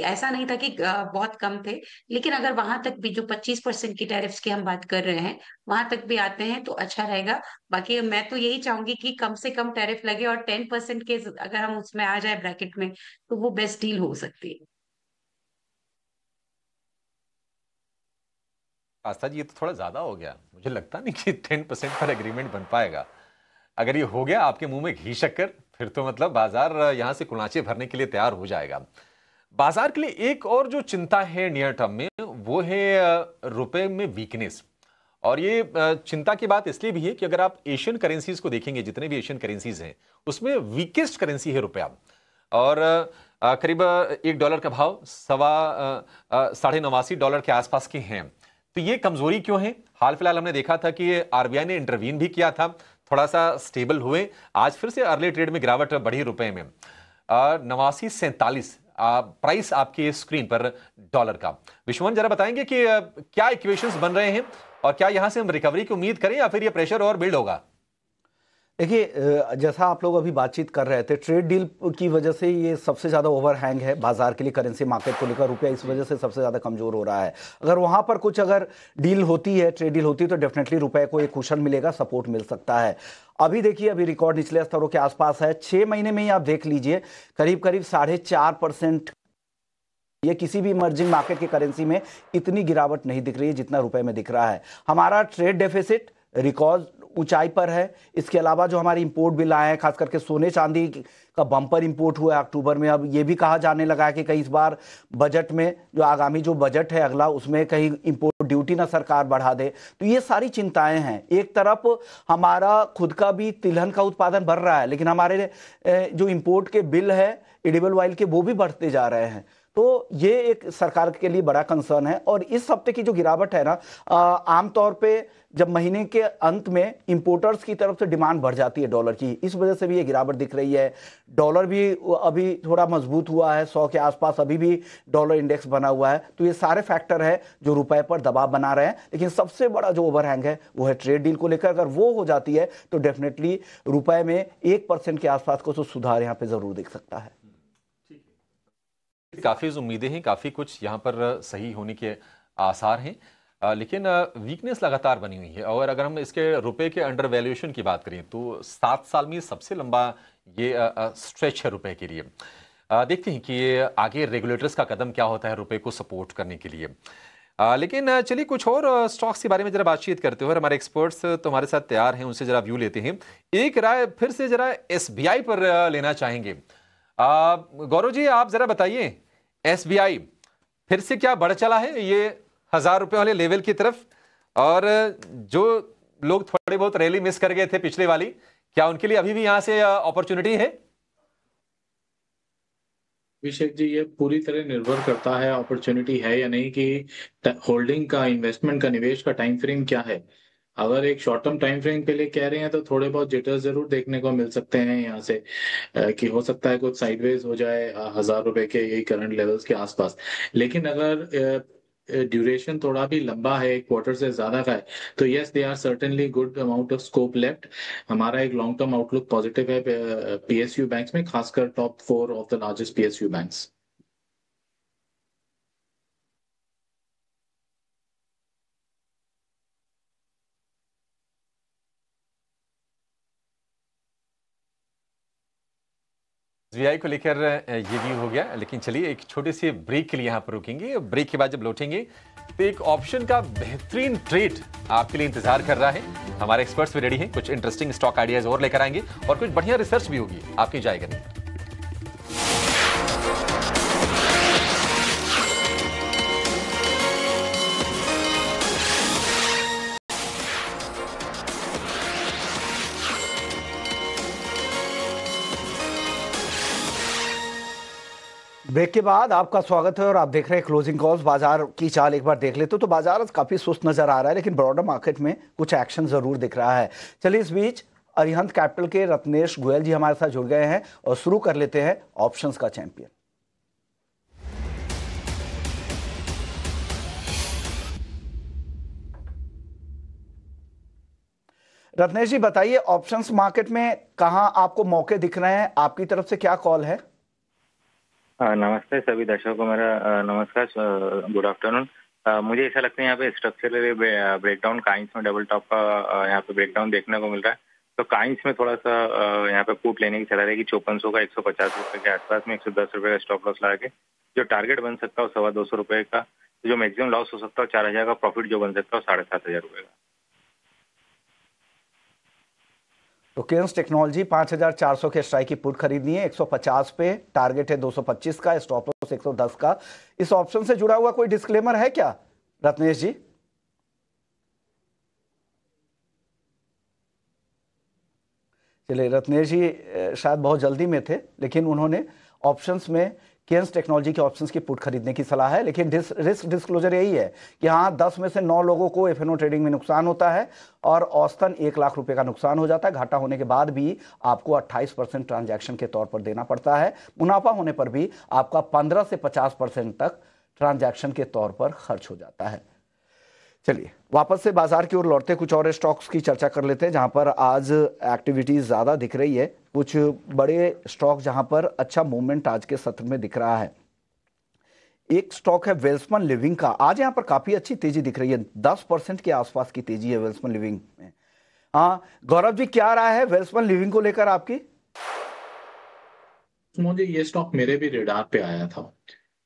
ऐसा नहीं था कि बहुत कम थे, लेकिन अगर वहां तक भी जो 25% की टैरिफ्स की हम बात कर रहे हैं वहां तक भी आते हैं तो अच्छा रहेगा। बाकी मैं तो यही चाहूंगी कि कम से कम टैरिफ लगे और 10% के अगर हम उसमें आ जाए ब्रैकेट में तो वो बेस्ट डील हो सकती है। आस्था जी, ये तो थोड़ा ज्यादा हो गया। मुझे लगता नहीं कि 10% पर एग्रीमेंट बन पाएगा। अगर ये हो गया आपके मुंह में घी शक्कर, फिर तो मतलब बाजार यहां से कुलांचे भरने के लिए तैयार हो जाएगा। बाजार के लिए एक और जो चिंता है नियर टर्म में, वो है रुपए में वीकनेस। और ये चिंता की बात इसलिए भी है कि अगर आप एशियन करेंसीज को देखेंगे, जितने भी एशियन करेंसीज हैं उसमें वीकेस्ट करेंसी है रुपया। और करीब $1 का भाव $89.5 के आसपास के हैं। तो ये कमजोरी क्यों है? हाल फिलहाल हमने देखा था कि आरबीआई ने इंटरवीन भी किया था, थोड़ा सा स्टेबल हुए, आज फिर से अर्ली ट्रेड में गिरावट बढ़ी रुपए में 89.47 प्राइस आपकी स्क्रीन पर डॉलर का। विश्वमोहन जरा बताएंगे कि क्या इक्वेशंस बन रहे हैं और क्या यहां से हम रिकवरी की उम्मीद करें या फिर ये प्रेशर और बिल्ड होगा? देखिए, जैसा आप लोग अभी बातचीत कर रहे थे, ट्रेड डील की वजह से ये सबसे ज़्यादा ओवरहैंग है बाजार के लिए, करेंसी मार्केट को लेकर रुपया इस वजह से सबसे ज़्यादा कमज़ोर हो रहा है। अगर वहाँ पर कुछ अगर डील होती है, ट्रेड डील होती है, तो डेफिनेटली रुपए को एक कुशन मिलेगा, सपोर्ट मिल सकता है। अभी देखिए, अभी रिकॉर्ड निचले स्तरों के आसपास है। 6 महीने में ही आप देख लीजिए करीब करीब 4.5%। ये किसी भी इमर्जिंग मार्केट की करेंसी में इतनी गिरावट नहीं दिख रही है जितना रुपए में दिख रहा है। हमारा ट्रेड डेफिसिट रिकॉर्ड ऊंचाई पर है। इसके अलावा जो हमारे इंपोर्ट बिल आए हैं, खास करके सोने चांदी का बम्पर इंपोर्ट हुआ है अक्टूबर में। अब ये भी कहा जाने लगा है कि कई इस बार बजट में, जो आगामी जो बजट है अगला, उसमें कहीं इंपोर्ट ड्यूटी ना सरकार बढ़ा दे। तो ये सारी चिंताएं हैं। एक तरफ हमारा खुद का भी तिलहन का उत्पादन बढ़ रहा है, लेकिन हमारे जो इंपोर्ट के बिल है एडिबल ऑयल के, वो भी बढ़ते जा रहे हैं। तो ये एक सरकार के लिए बड़ा कंसर्न है। और इस हफ्ते की जो गिरावट है ना, आमतौर पे जब महीने के अंत में इंपोर्टर्स की तरफ से डिमांड बढ़ जाती है डॉलर की, इस वजह से भी ये गिरावट दिख रही है। डॉलर भी अभी थोड़ा मजबूत हुआ है, 100 के आसपास अभी भी डॉलर इंडेक्स बना हुआ है। तो ये सारे फैक्टर है जो रुपए पर दबाव बना रहे हैं। लेकिन सबसे बड़ा जो ओवरहैंग है वो है ट्रेड डील को लेकर। अगर वो हो जाती है तो डेफिनेटली रुपए में 1% के आसपास को तो सुधार यहाँ पे जरूर दिख सकता है। काफी उम्मीदें हैं, काफी कुछ यहाँ पर सही होने के आसार हैं, लेकिन वीकनेस लगातार बनी हुई है। और अगर हम इसके रुपए के अंडर वैल्यूएशन की बात करें तो 7 साल में सबसे लंबा ये स्ट्रेच है रुपए के लिए। देखते हैं कि ये आगे रेगुलेटर्स का कदम क्या होता है रुपए को सपोर्ट करने के लिए। लेकिन चलिए कुछ और स्टॉक्स के बारे में जरा बातचीत करते हुए, हमारे एक्सपर्ट्स तो हमारे साथ तैयार हैं, उनसे जरा व्यू लेते हैं। एक राय फिर से जरा SBI पर लेना चाहेंगे। गौरव जी, आप जरा बताइए, SBI फिर से क्या बढ़ चला है ये 1000 रुपए वाले लेवल की तरफ? और जो लोग थोड़े बहुत रैली मिस कर गए थे पिछले वाली, क्या उनके लिए अभी भी यहां से अपॉर्चुनिटी है? अभिषेक जी, ये पूरी तरह निर्भर करता है अपॉर्चुनिटी है या नहीं, कि होल्डिंग का, इन्वेस्टमेंट का, निवेश का टाइम फ्रेम क्या है। अगर एक शॉर्ट टर्म टाइम फ्रेम के लिए कह रहे हैं तो थोड़े बहुत जिटर्स जरूर देखने को मिल सकते हैं यहाँ से, कि हो सकता है कुछ साइडवेज हो जाए 1000 रुपए के यही करंट लेवल्स के आसपास। लेकिन अगर ड्यूरेशन थोड़ा भी लंबा है, एक क्वार्टर से ज्यादा का है, तो yes, they are certainly good amount of scope left. हमारा एक लॉन्ग टर्म आउटलुक पॉजिटिव है PSU बैंक्स में, खासकर top 4 of the largest PSU banks. SBI को लेकर ये भी हो गया, लेकिन चलिए एक छोटे से ब्रेक के लिए यहाँ पर रुकेंगे। ब्रेक के बाद जब लौटेंगे तो एक ऑप्शन का बेहतरीन ट्रेड आपके लिए इंतजार कर रहा है। हमारे एक्सपर्ट्स भी रेडी हैं, कुछ इंटरेस्टिंग स्टॉक आइडियाज और लेकर आएंगे और कुछ बढ़िया रिसर्च भी होगी, आपकी जाएगा नहीं। ब्रेक के बाद आपका स्वागत है और आप देख रहे हैं क्लोजिंग कॉल्स। बाजार की चाल एक बार देख लेते तो बाजार काफी सुस्त नजर आ रहा है, लेकिन ब्रॉडर मार्केट में कुछ एक्शन जरूर दिख रहा है। चलिए, इस बीच अरिहंत कैपिटल के रत्नेश गोयल जी हमारे साथ जुड़ गए हैं और शुरू कर लेते हैं ऑप्शंस का चैंपियन। रत्नेश जी बताइए, ऑप्शंस मार्केट में कहां आपको मौके दिख रहे हैं? आपकी तरफ से क्या कॉल है? नमस्ते सभी दर्शकों को मेरा नमस्कार, गुड आफ्टरनून। मुझे ऐसा लगता है यहाँ पे स्ट्रक्चरल ब्रेकडाउन काइंस में डबल टॉप का यहाँ पे ब्रेकडाउन देखने को मिल रहा है। तो काइंस में थोड़ा सा यहाँ पे पुट लेने की सलाह रहेगी 5400 का 150 रुपए के आसपास में 110 रुपए का स्टॉप लॉस लगा के। जो टारगेट बन सकता है 225 रुपए का, जो मैक्सिमम लॉस हो सकता है 4000 का, प्रॉफिट जो बन सकता है 7500 रुपए का। तो केन्स टेक्नोलॉजी 5400 के स्ट्राइक की पुट खरीदनी है 150 पे, टारगेट है 225 का, स्टॉप लॉस 110 का। इस ऑप्शन से जुड़ा हुआ कोई डिस्क्लेमर है क्या रत्नेश जी? चलिए, रत्नेश जी शायद बहुत जल्दी में थे, लेकिन उन्होंने ऑप्शंस में केन्स टेक्नोलॉजी के ऑप्शंस की पुट खरीदने की सलाह है, लेकिन रिस्क डिस्क्लोजर यही है कि हाँ 10 में से 9 लोगों को एफएनओ ट्रेडिंग में नुकसान होता है और औसतन 1 लाख रुपए का नुकसान हो जाता है। घाटा होने के बाद भी आपको 28% ट्रांजैक्शन के तौर पर देना पड़ता है। मुनाफा होने पर भी आपका 15 से 50% तक ट्रांजैक्शन के तौर पर खर्च हो जाता है। चलिए वापस से बाजार की ओर लौटते कुछ और स्टॉक्स की चर्चा कर लेते हैं जहां पर आज एक्टिविटीज ज्यादा दिख रही है। कुछ बड़े स्टॉक जहां पर अच्छा मूवमेंट आज के सत्र में दिख रहा है। एक स्टॉक है वेल्समन लिविंग का, आज यहां पर काफी अच्छी तेजी दिख रही है, 10% के आसपास की तेजी है वेल्समन लिविंग में। हाँ गौरव जी, क्या राय है वेल्समन लिविंग को लेकर आपकी? मुझे ये स्टॉक मेरे भी रेडार पे आया था,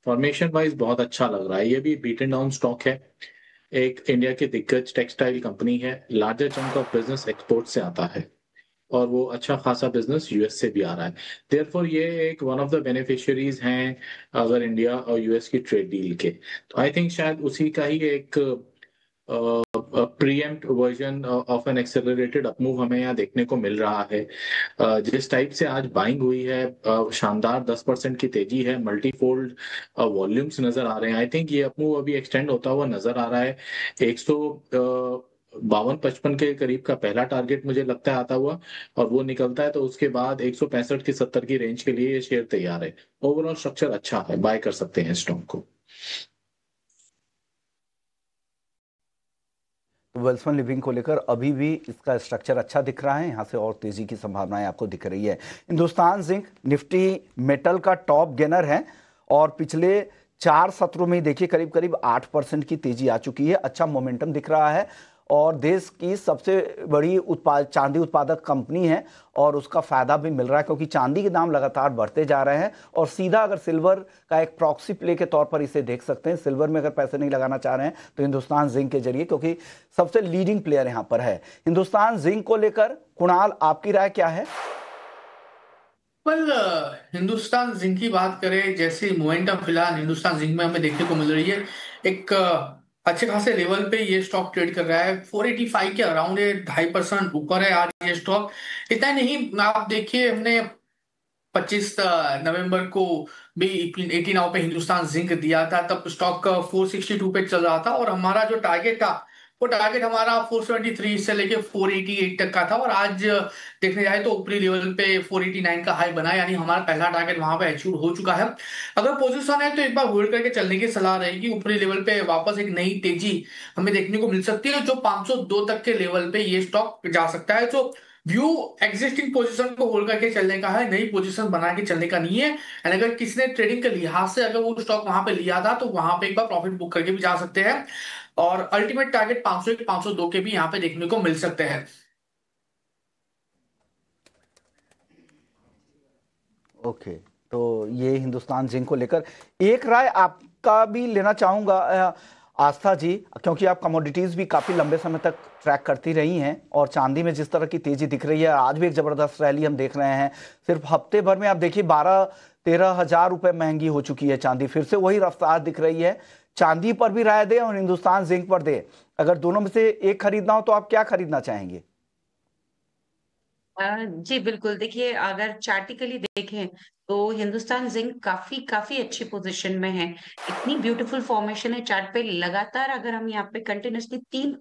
फॉर्मेशन वाइज बहुत अच्छा लग रहा है। ये भी बीटन डाउन स्टॉक है, एक इंडिया की दिग्गज टेक्सटाइल कंपनी है, larger chunk of business export से आता है और वो अच्छा खासा बिजनेस यूएस से भी आ रहा है। देयरफॉर ये एक वन ऑफ द बेनिफिशियरीज हैं अगर इंडिया और यूएस की ट्रेड डील के, तो आई थिंक शायद उसी का ही एक pre-empt version of N accelerated up move हमें यहाँ देखने को मिल रहा है। जिस टाइप से आज बाइंग हुई है, शानदार 10% की तेजी है, मल्टीफोल्ड वॉल्यूम्स नजर आ रहे हैं। आई थिंक ये अपमूव अभी एक्सटेंड होता हुआ नजर आ रहा है। 152-55 के करीब का पहला टारगेट मुझे लगता है आता हुआ, और वो निकलता है तो उसके बाद 165 की 70 की रेंज के लिए ये शेयर तैयार है। ओवरऑल स्ट्रक्चर अच्छा है, बाय कर सकते हैं स्टॉक को। वेल्समन लिविंग को लेकर अभी भी इसका स्ट्रक्चर अच्छा दिख रहा है, यहां से और तेजी की संभावनाएं आपको दिख रही है। हिंदुस्तान जिंक निफ्टी मेटल का टॉप गेनर है और पिछले 4 सत्रों में देखिए करीब करीब 8% की तेजी आ चुकी है। अच्छा मोमेंटम दिख रहा है और देश की सबसे बड़ी चांदी उत्पादक कंपनी है और उसका फायदा भी मिल रहा है क्योंकि चांदी के दाम लगातार बढ़ते जा रहे हैं। और सीधा अगर सिल्वर का एक प्रॉक्सी प्ले के तौर पर इसे देख सकते हैं, सिल्वर में अगर पैसे नहीं लगाना चाह रहे हैं तो हिंदुस्तान जिंक के जरिए, क्योंकि सबसे लीडिंग प्लेयर यहां पर है। हिंदुस्तान जिंक को लेकर कुणाल आपकी राय क्या है? हिंदुस्तान जिंक की बात करें, जैसे मोमेंटम फिलहाल हिंदुस्तान जिंक में हमें देखने को मिल रही है, एक अच्छे खासे लेवल पे ये स्टॉक ट्रेड कर रहा है। 485 के अराउंड 2.5% ऊपर है आज ये स्टॉक। इतना नहीं, आप देखिए हमने 25 नवंबर को भी 80 नाउ पे हिंदुस्तान जिंक दिया था, तब स्टॉक 462 पे चल रहा था और हमारा जो टारगेट था वो टारगेट हमारा 473 से लेके 488 तक का था। और आज देखने जाए तो ऊपरी लेवल पे 489 का हाई बना, यानी हमारा पहला टारगेट वहां पे अचीव हो चुका है। अगर पोजीशन है तो एक बार होल्ड करके चलने की सलाह रहेगी। ऊपरी लेवल पे वापस एक नई तेजी हमें देखने को मिल सकती है, जो 502 तक के लेवल पे ये स्टॉक जा सकता है। तो व्यू एग्जिस्टिंग पोजीशन को होल्ड करके चलने का है, नई पोजीशन बना के चलने का नहीं है। एंड अगर किसी ने ट्रेडिंग के लिहाज से अगर वो स्टॉक वहां पे लिया था तो वहां पे एक बार प्रॉफिट बुक करके भी जा सकते हैं और अल्टीमेट टारगेट 501 502 के भी यहाँ पे देखने को मिल सकते हैं। ओके, तो ये हिंदुस्तान जिंक को लेकर एक राय आपका भी लेना चाहूंगा आस्था जी, क्योंकि आप कमोडिटीज भी काफी लंबे समय तक ट्रैक करती रही हैं और चांदी में जिस तरह की तेजी दिख रही है, आज भी एक जबरदस्त रैली हम देख रहे हैं। सिर्फ हफ्ते भर में आप देखिए 12-13 हजार रुपए महंगी हो चुकी है चांदी, फिर से वही रफ्तार दिख रही है। चांदी पर भी राय दे और हिंदुस्तान जिंक पर दे, अगर दोनों में से एक खरीदना हो तो आप क्या खरीदना चाहेंगे? जी बिल्कुल, देखिए अगर चार्टिकली देखें तो हिंदुस्तान जिंक काफी काफी अच्छी पोजीशन में है। इतनी ब्यूटीफुल फॉर्मेशन है चार्ट पे, लगातार अगर हम यहाँ पे कंटिन्यूसली 3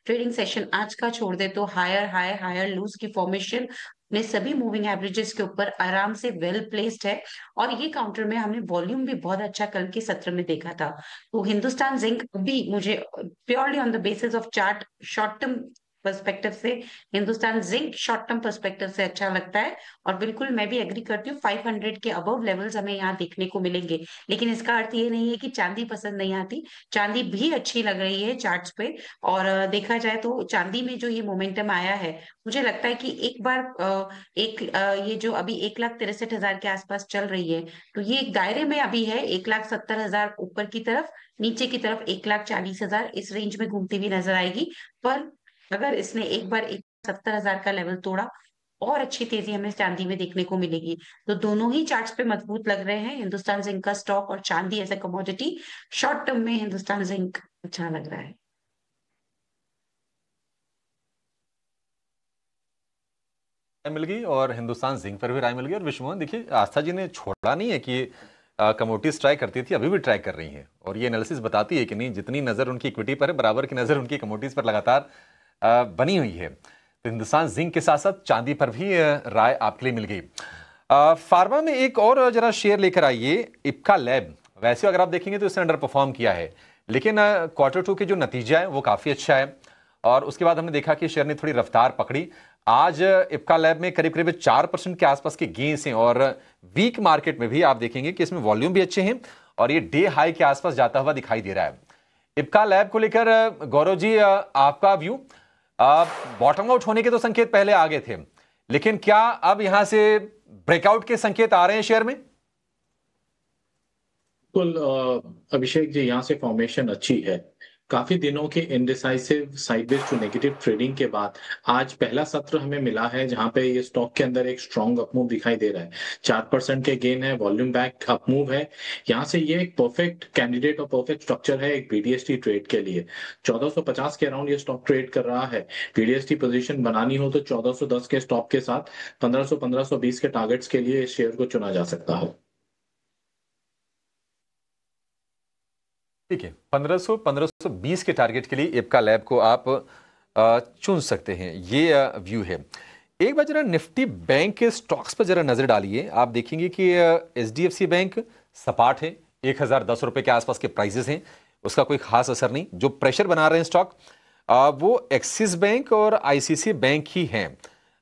ट्रेडिंग सेशन आज का छोड़ दे तो हायर हाई हायर लूज की फॉर्मेशन ने सभी मूविंग एवरेजेस के ऊपर आराम से वेल प्लेस्ड है। और ये काउंटर में हमने वॉल्यूम भी बहुत अच्छा कल के सत्र में देखा था। तो हिंदुस्तान जिंक अभी मुझे purely on the basis of chart short term perspective से Hindustan Zinc short term perspective से अच्छा लगता है। और बिल्कुल मैं भी एग्री करती हूँ, 500 के अबव लेवल्स हमें यहाँ देखने को मिलेंगे। लेकिन इसका अर्थ ये नहीं है कि चांदी पसंद नहीं आती, चांदी भी अच्छी लग रही है चार्ट्स पे। और देखा जाए तो चांदी में जो ये मोमेंटम आया है, मुझे लगता है कि एक बार ये जो अभी 1,63,000 के आसपास चल रही है, तो ये एक दायरे में अभी है 1,70,000 ऊपर की तरफ, नीचे की तरफ 1,40,000 इस रेंज में घूमती हुई नजर आएगी। पर अगर इसने एक बार 1,70,000 का लेवल तोड़ा, और अच्छी तेजी हमें चांदी में देखने को मिलेगी। तो दोनों ही चार्ट्स पे मजबूत लग रहे हैं, हिंदुस्तान जिंक का स्टॉक और चांदी as a commodity. Short term में हिंदुस्तान जिंक अच्छा लग रहा है। राय मिल गई और हिंदुस्तान जिंक पर भी राय मिल गई। और विश्वमोहन देखिए, आस्था जी ने छोड़ा नहीं है कि कमोडिटीज ट्राई करती थी, अभी भी ट्राई कर रही हैं। और ये एनालिसिस बताती है कि नहीं, जितनी नज़र उनकी इक्विटी पर है, बराबर की नज़र उनकी कमोडिटीज पर लगातार बनी हुई है। तो हिंदुस्तान जिंक के साथ साथ चांदी पर भी राय आपके लिए मिल गई। फार्मा में एक और जरा शेयर लेकर आइए, इप्का लैब। वैसे अगर आप देखेंगे तो इसने अंडर परफॉर्म किया है, लेकिन Q2 के जो नतीजा है वो काफ़ी अच्छा है। और उसके बाद हमने देखा कि शेयर ने थोड़ी रफ्तार पकड़ी। आज इप्का लैब में करीब करीब 4% के आसपास के गेंस हैं। और वीक मार्केट में भी आप देखेंगे कि इसमें वॉल्यूम भी अच्छे हैं और ये डे हाई के आसपास जाता हुआ दिखाई दे रहा है। इप्का लैब को लेकर गौरव जी, आपका व्यू? बॉटम आउट होने के तो संकेत पहले आ गए थे, लेकिन क्या अब यहां से ब्रेकआउट के संकेत आ रहे हैं शेयर में? बिल्कुल अभिषेक जी, यहाँ से फॉर्मेशन अच्छी है। काफी दिनों के indecisive sideways to negative trading के बाद आज पहला सत्र हमें मिला है जहां पे ये स्टॉक के अंदर एक स्ट्रॉन्ग अपमूव दिखाई दे रहा है। 4% के गेन है, वॉल्यूम बैक अपमूव है। यहाँ से ये एक परफेक्ट कैंडिडेट और परफेक्ट स्ट्रक्चर है एक बीडीएसटी ट्रेड के लिए। 1450 के अराउंड ये स्टॉक ट्रेड कर रहा है। बीडीएसटी पोजीशन बनानी हो तो 1410 के स्टॉप के साथ 1500-1520 के टारगेट्स के लिए इस शेयर को चुना जा सकता है। ठीक है, 1500-1520 के टारगेट के लिए इप्का लैब को आप चुन सकते हैं, ये व्यू है। एक बार जरा निफ्टी बैंक के स्टॉक्स पर जरा नजर डालिए। आप देखेंगे कि एचडीएफसी बैंक सपाट है, 1010 रुपए के आसपास के प्राइसेस हैं, उसका कोई खास असर नहीं। जो प्रेशर बना रहे हैं स्टॉक वो एक्सिस बैंक और आईसीसी बैंक ही हैं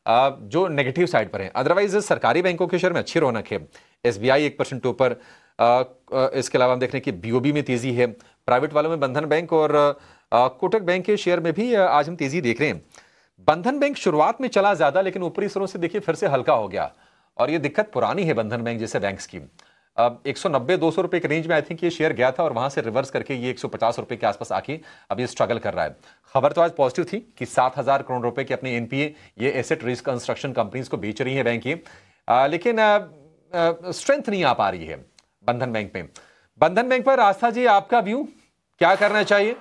जो नेगेटिव साइड पर हैं। अदरवाइज सरकारी बैंकों के शेयर में अच्छी रौनक है। एसबीआई 1% ऊपर, इसके अलावा हम देख रहे हैं कि बीओबी में तेजी है। प्राइवेट वालों में बंधन बैंक और कोटक बैंक के शेयर में भी आज हम तेजी देख रहे हैं। बंधन बैंक शुरुआत में चला ज्यादा, लेकिन ऊपरी स्तरों से देखिए फिर से हल्का हो गया और ये दिक्कत पुरानी है बंधन बैंक जैसे बैंक्स की। 190-200 रुपए के रेंज में आई थिंक ये शेयर गया था और वहां से रिवर्स करके ये 150 रुपए के आसपास आके अब ये स्ट्रगल कर रहा है। खबर तो आज पॉजिटिव थी कि 7,000 करोड़ रुपए के अपने एनपीए ये एसेट रिस्क कंस्ट्रक्शन कंपनीज को बेच रही है बैंक ये, लेकिन स्ट्रेंथ नहीं आ पा रही है बंधन बैंक में। बंधन बैंक पर आस्था जी, आपका व्यू क्या करना चाहिए?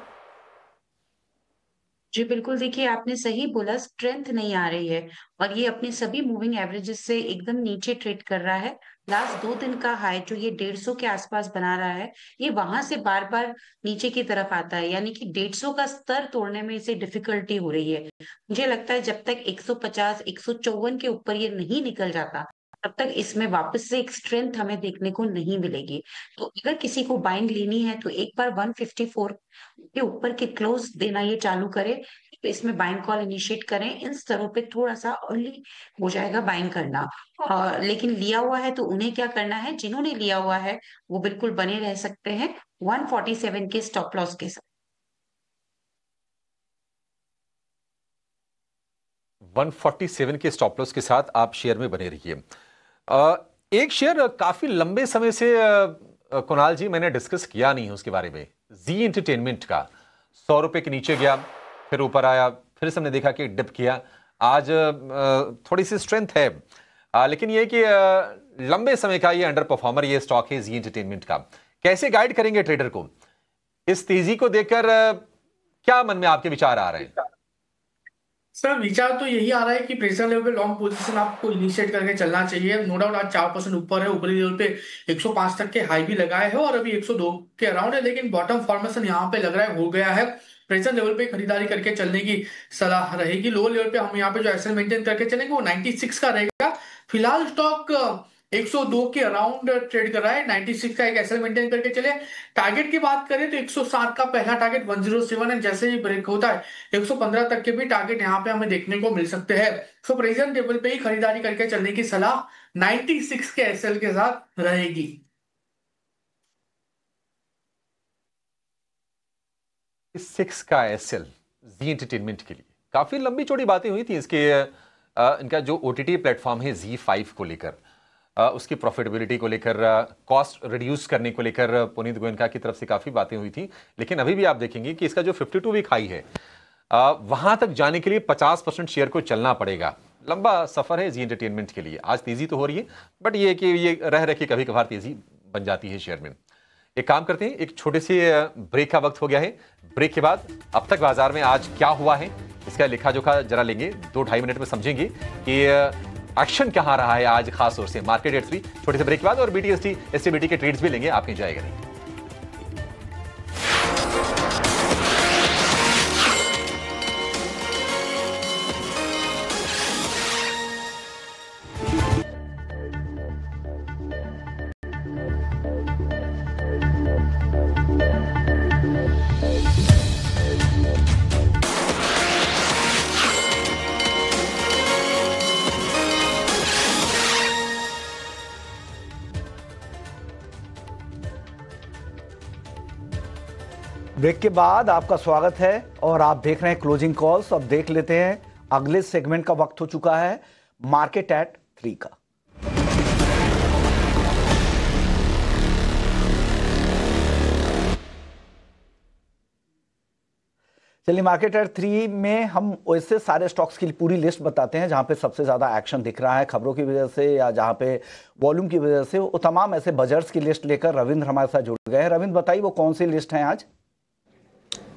जी बिल्कुल, देखिए आपने सही बोला, स्ट्रेंथ नहीं आ रही है और ये अपने सभी मूविंग एवरेजेस से एकदम नीचे ट्रेड कर रहा है। लास्ट 2 दिन का हाई जो ये 150 के आसपास बना रहा है, ये वहां से बार बार नीचे की तरफ आता है, यानी कि 150 का स्तर तोड़ने में इसे डिफिकल्टी हो रही है। मुझे लगता है जब तक 150, 154 के ऊपर ये नहीं निकल जाता, तब तक इसमें वापस से एक स्ट्रेंथ हमें देखने को नहीं मिलेगी। तो अगर किसी को बाइंग लेनी है तो एक बार 154 के ऊपर के क्लोज देना ये चालू करे तो इसमें बाइंग कॉल इनिशिएट करें। इन स्तरों पे थोड़ा सा अर्ली हो जाएगा बाइंग करना, लेकिन लिया हुआ है तो उन्हें क्या करना है, जिन्होंने लिया हुआ है वो बिल्कुल बने रह सकते हैं 147 के स्टॉप लॉस के साथ। 147 के स्टॉप लॉस के साथ आप शेयर में बने रहिए। एक शेयर काफी लंबे समय से कुणाल जी मैंने डिस्कस किया नहीं है उसके बारे में, जी एंटरटेनमेंट का। 100 रुपए के नीचे गया, फिर ऊपर आया, फिर से हमने देखा कि डिप किया। आज थोड़ी सी स्ट्रेंथ है, लेकिन ये कि लंबे समय का ये अंडर परफॉर्मर ये स्टॉक है जी एंटरटेनमेंट का। कैसे गाइड करेंगे ट्रेडर को इस तेजी को देखकर? क्या मन में आपके विचार आ रहे हैं? सर विचार तो यही आ रहा है कि प्रेशर लेवल पे लॉन्ग पोजीशन आपको इनिशिएट करके चलना चाहिए। नो डाउट आज 4% ऊपर है, ऊपरी लेवल पे 105 तक के हाई भी लगाए है और अभी 102 के अराउंड है, लेकिन बॉटम फॉर्मेशन यहाँ पे लग रहा है हो गया है। प्रेशर लेवल पे खरीदारी करके चलने की सलाह रहेगी। लोअर लेवल पे हम यहाँ पे जो एसएल मेंटेन करके चलेंगे वो 96 का रहेगा। फिलहाल स्टॉक 102 के अराउंड ट्रेड कर रहा है, 96 का एक एसएल मेंटेन करके चले। टारगेट की बात करें तो 107 का पहला टारगेट 107 है, जैसे ही ब्रेक होता है 115 तक के भी टारगेट यहाँ पे हमें देखने को मिल सकते हैं। सो प्रेजेंट लेवल पे ही खरीदारी करके चलने की सलाह 96 के एसएल के साथ रहेगी। 6 का एसएल जी एंटरटेनमेंट के लिए काफी लंबी चौड़ी बातें हुई थी इसके इनका जो ओटीटी प्लेटफॉर्म है Z5 को लेकर, उसकी प्रॉफिटेबिलिटी को लेकर, कॉस्ट रिड्यूस करने को लेकर पुनीत गोयनका की तरफ से काफ़ी बातें हुई थी। लेकिन अभी भी आप देखेंगे कि इसका जो 52 वीक हाई है वहां तक जाने के लिए 50% शेयर को चलना पड़ेगा। लंबा सफर है जी एंटरटेनमेंट के लिए। आज तेजी तो हो रही है, बट ये कि ये रह रह के कभी कभार तेजी बन जाती है शेयर में। एक काम करते हैं, एक छोटे से ब्रेक का वक्त हो गया है। ब्रेक के बाद अब तक बाजार में आज क्या हुआ है इसका लेखा जोखा जरा लेंगे, 2-2.5 मिनट में समझेंगे कि एक्शन क्या रहा है आज खास तौर से मार्केट रेट्स भी छोटे से ब्रेक के बाद, और BTST SCBT के ट्रेड्स भी लेंगे, आप एंजॉय करेंगे। ब्रेक के बाद आपका स्वागत है और आप देख रहे हैं क्लोजिंग कॉल्स। अब देख लेते हैं अगले सेगमेंट का वक्त हो चुका है, मार्केट एट 3 का। चलिए, मार्केट एट 3 में हम वैसे सारे स्टॉक्स की पूरी लिस्ट बताते हैं जहां पे सबसे ज्यादा एक्शन दिख रहा है खबरों की वजह से या जहां पे वॉल्यूम की वजह से। वो तमाम ऐसे बजट्स की लिस्ट लेकर रविंद्र हमारे साथ जुड़ गए हैं। रविंद्र, बताइए वो कौन सी लिस्ट है आज?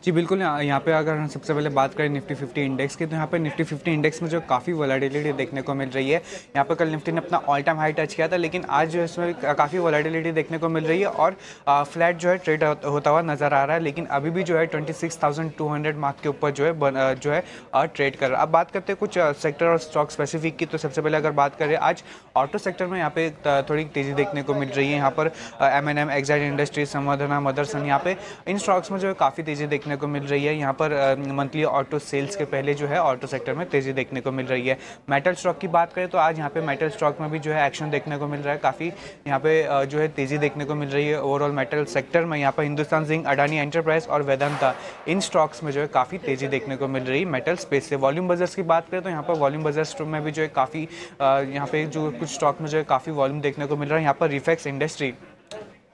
जी बिल्कुल, यहाँ पे अगर हम सबसे पहले बात करें निफ्टी 50 इंडेक्स की, तो यहाँ पे निफ्टी 50 इंडेक्स में जो काफ़ी वोलेटिलिटी देखने को मिल रही है। यहाँ पे कल निफ्टी ने अपना ऑल टाइम हाई टच किया था, लेकिन आज जो है इसमें काफ़ी वोलेटिलिटी देखने को मिल रही है और फ्लैट जो है ट्रेड होता हुआ नजर आ रहा है, लेकिन अभी भी जो है 26,200 मार्क के ऊपर जो है ट्रेड कर रहा है। अब बात करते हैं कुछ सेक्टर और स्टॉक स्पेसिफिक की, तो सबसे पहले अगर बात करें आज ऑटो सेक्टर में यहाँ पे थोड़ी तेज़ी देखने को मिल रही है। यहाँ पर M&M, एक्साइड इंडस्ट्रीज, संवर्धना, मदरसन, यहाँ पे इन स्टॉक्स में जो है काफ़ी तेज़ी देखने को मिल रही है। यहाँ पर मंथली ऑटो सेल्स के पहले जो है ऑटो सेक्टर में तेज़ी देखने को मिल रही है। मेटल स्टॉक की बात करें तो आज यहाँ पे मेटल स्टॉक में भी जो है एक्शन देखने को मिल रहा है, काफ़ी यहाँ पे जो है तेज़ी देखने को मिल रही है ओवरऑल मेटल सेक्टर में। यहाँ पर हिंदुस्तान जिंक, अडानी एंटरप्राइज और वेदांता, इन स्टॉक्स में जो है काफ़ी तेज़ी देखने को मिल रही है मेटल स्पेस से। वॉल्यूम बजर्स की बात करें तो यहाँ पर वॉल्यूम बजर्स में भी जो है काफ़ी यहाँ पे जो कुछ स्टॉक में जो है काफ़ी वॉल्यूम देखने को मिल रहा है। यहाँ पर रिफेक्स इंडस्ट्री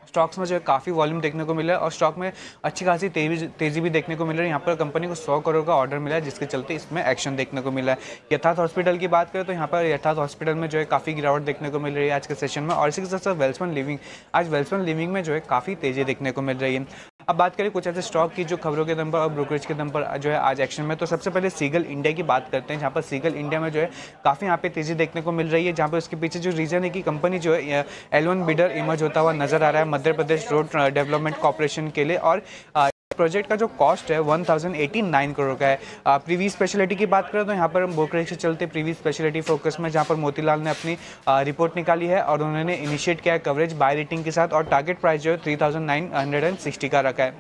स्टॉक्स में जो है काफ़ी वॉल्यूम देखने को मिला है और स्टॉक में अच्छी खासी तेज़ी भी देखने को मिल रही है। यहाँ पर कंपनी को 100 करोड़ का ऑर्डर मिला है, जिसके चलते इसमें एक्शन देखने को मिला है। यथार्थ हॉस्पिटल की बात करें तो यहाँ पर यथार्थ हॉस्पिटल में जो है काफ़ी गिरावट देखने को मिल रही है आज के सेशन में, और इसी के साथ साथ वेल्सपन लिविंग, आज वेल्सपन लिविंग में जो है काफ़ी तेज़ी देखने को मिल रही है। अब बात करें कुछ ऐसे स्टॉक की जो खबरों के दम पर और ब्रोकरेज के दम पर जो है आज एक्शन में, तो सबसे पहले सीगल इंडिया की बात करते हैं, जहाँ पर सीगल इंडिया में जो है काफ़ी यहाँ पे तेज़ी देखने को मिल रही है, जहाँ पर उसके पीछे जो रीज़न है कि कंपनी जो है L1 बिडर इमर्ज होता हुआ नजर आ रहा है Madhya Pradesh road development corporation के लिए, और प्रोजेक्ट का जो कॉस्ट है 1089 करोड़ का है। प्रीवी स्पेशलिटी की बात करें तो यहाँ पर हम ब्रोकरेज के चलते प्रीवी स्पेशलिटी फोकस में, जहाँ पर मोतीलाल ने अपनी रिपोर्ट निकाली है और उन्होंने इनिशिएट किया है कवरेज बाय रेटिंग के साथ, और टारगेट प्राइस जो है 3960 का रखा है,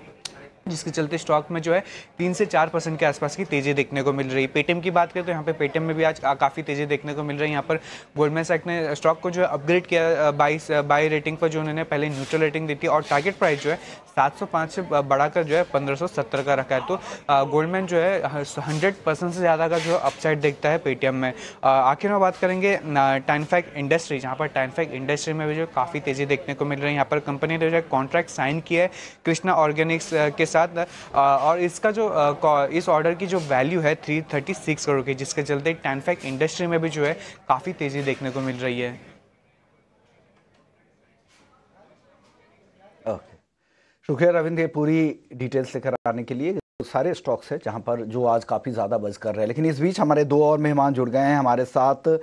जिसके चलते स्टॉक में जो है 3 से 4% के आसपास की तेज़ी देखने को मिल रही है। पेटीएम की बात करें तो यहाँ पे पेटीएम में भी आज काफ़ी तेज़ी देखने को मिल रही है। यहाँ पर गोल्डमैन सैक्स ने स्टॉक को जो है अपग्रेड किया बाई रेटिंग पर, जो उन्होंने पहले न्यूट्रल रेटिंग दी थी, और टारगेट प्राइस जो है 705 से बढ़ाकर जो है 1570 का रखा है। तो गोल्डमैन जो है 100% से ज़्यादा का जो अपसाइड देखता है पेटीएम में। आखिर में बात करेंगे टाइनफैक्ट इंडस्ट्री, जहाँ पर टाइनफैक्ट इंडस्ट्री में भी जो काफ़ी तेज़ी देखने को मिल रही है। यहाँ पर कंपनी ने जो है कॉन्ट्रैक्ट साइन किया है कृष्णा ऑर्गेनिक्स के साथ, और इसका जो इस ऑर्डर की जो वैल्यू है 336 करोड़ की, जिसके चलते टाइनफैक्ट इंडस्ट्री में भी जो है काफ़ी तेज़ी देखने को मिल रही है। ओके, शुक्रिया रविंद्र, ये पूरी डिटेल्स लेकर आने के लिए। सारे स्टॉक्स है जहां पर जो आज काफ़ी ज़्यादा बज कर रहे हैं, लेकिन इस बीच हमारे दो और मेहमान जुड़ गए हैं। हमारे साथ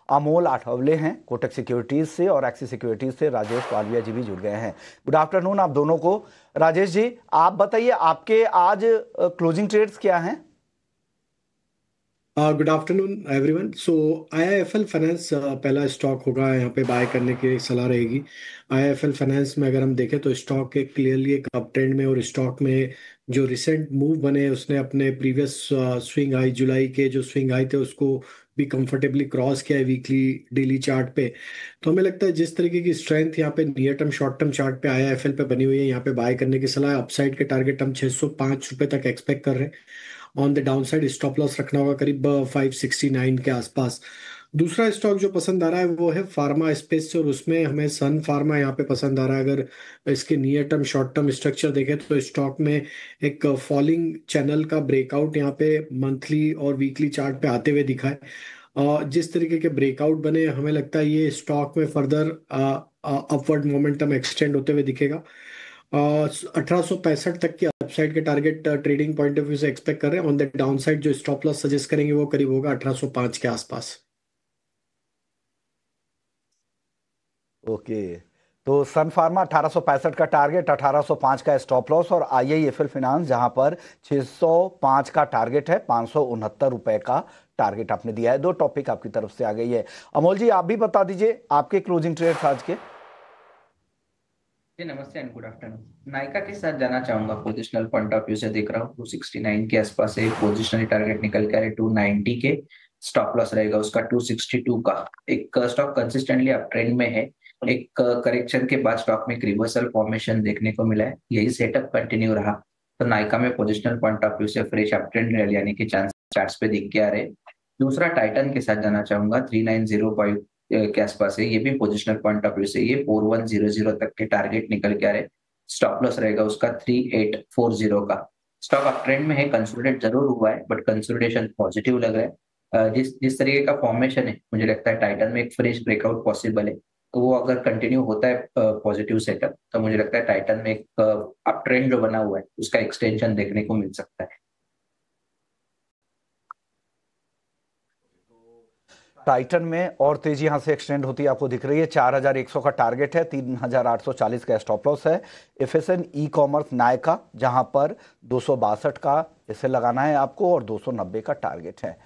अमोल आठवले हैं कोटक सिक्योरिटीज से, और एक्सिस सिक्योरिटीज से राजेश पालविया जी भी जुड़ गए हैं। गुड आफ्टरनून आप दोनों को। राजेश जी, आप बताइए आपके आज क्लोजिंग ट्रेड्स क्या हैं? Good afternoon everyone. So IIFL finance पहला स्टॉक होगा यहाँ पे बाय करने की सलाह रहेगी। IIFL फाइनेंस में अगर हम देखें तो स्टॉक एक क्लियरली एक अप ट्रेंड में, और स्टॉक में जो रिसेंट मूव बने उसने अपने प्रीवियस स्विंग हाई, जुलाई के जो स्विंग हाई थे उसको भी कंफर्टेबली क्रॉस किया है वीकली डेली चार्ट पे। तो हमें लगता है जिस तरीके की स्ट्रेंथ यहाँ पे near term short term chart पे IIFL पे बनी हुई है, यहाँ पे बाय करने की सलाह है। अपसाइड के टारगेट हम 605 रुपए तक एक्सपेक्ट कर रहे हैं। On the down side stop loss रखना होगा करीब 569 के आसपास। दूसरा स्टॉक जो पसंद आ रहा है वो है फार्मा स्पेस से, और उसमें हमें सन फार्मा यहाँ पे पसंद आ रहा है। अगर इसके near term short term structure देखें तो स्टॉक में एक फॉलिंग चैनल का ब्रेकआउट यहाँ पे मंथली और वीकली चार्ट पे आते हुए दिखा है। जिस तरीके के ब्रेकआउट बने हमें लगता है ये स्टॉक में फर्दर अपवर्ड मोमेंटम एक्सटेंड होते हुए दिखेगा। 1865 तक की अपसाइड के target trading point of view से एक्सपेक्ट कर रहे हैं। ऑन द डाउन साइड जो स्टॉप लॉस सजेस्ट करेंगे वो करीब होगा 1805 के आसपास। ओके, तो सन फार्मा 1865 का टारगेट, 1805 का स्टॉप लॉस, और आईआईएफएल फाइनेंस जहां पर 605 का टारगेट है, 569 रुपए का टारगेट आपने दिया है। दो टॉपिक आपकी तरफ से आ गई है। अमोल जी, आप भी बता दीजिए आपके क्लोजिंग ट्रेड्स आज के। जी नमस्ते एंड गुड आफ्टरनून। नायका के साथ जाना चाहूंगा। पोजिशनल पॉइंट ऑफ व्यू से देख रहा हूँ 269 के आसपास एक पोजिशनल टारगेट निकल के आ रहे, 290 के स्टॉप लॉस रहेगा उसका 262 का। एक स्टॉक कंसिस्टेंटली अप ट्रेंड में है। एक करेक्शन के बाद स्टॉक में एक रिवर्सल फॉर्मेशन देखने को मिला है, यही सेटअप कंटिन्यू रहा तो नायका में पोजिशनल पॉइंट ऑफ व्यू से फ्रेश अप ट्रेंड रैली आने के चांस चार्ट्स पे दिख के आ रहे। दूसरा टाइटन के साथ जाना चाहूंगा, 390 के आसपास है, ये भी पोजिशनल पॉइंट ऑफ व्यू से ये 4100 तक के टारगेट निकल के आ रहे। स्टॉप लॉस रहेगा उसका 3840 का। स्टॉक अप ट्रेंड में है, कंसोलिडेट जरूर हुआ है बट कंसोलिडेशन पॉजिटिव लग रहा है। जिस तरीके का फॉर्मेशन है मुझे लगता है टाइटन में एक फ्रेश ब्रेकआउट पॉसिबल है, तो वो अगर कंटिन्यू होता है पॉजिटिव सेटअप तो मुझे लगता है टाइटन में एक अप ट्रेंड जो बना हुआ है उसका एक्सटेंशन देखने को मिल सकता है। टाइटन में और तेजी यहां से एक्सटेंड होती है आपको दिख रही है। 4100 का टारगेट है, 3840 का स्टॉप लॉस है। एफएसएन ई कॉमर्स नायका जहां पर 262 का इसे लगाना है आपको और 290 का टारगेट है।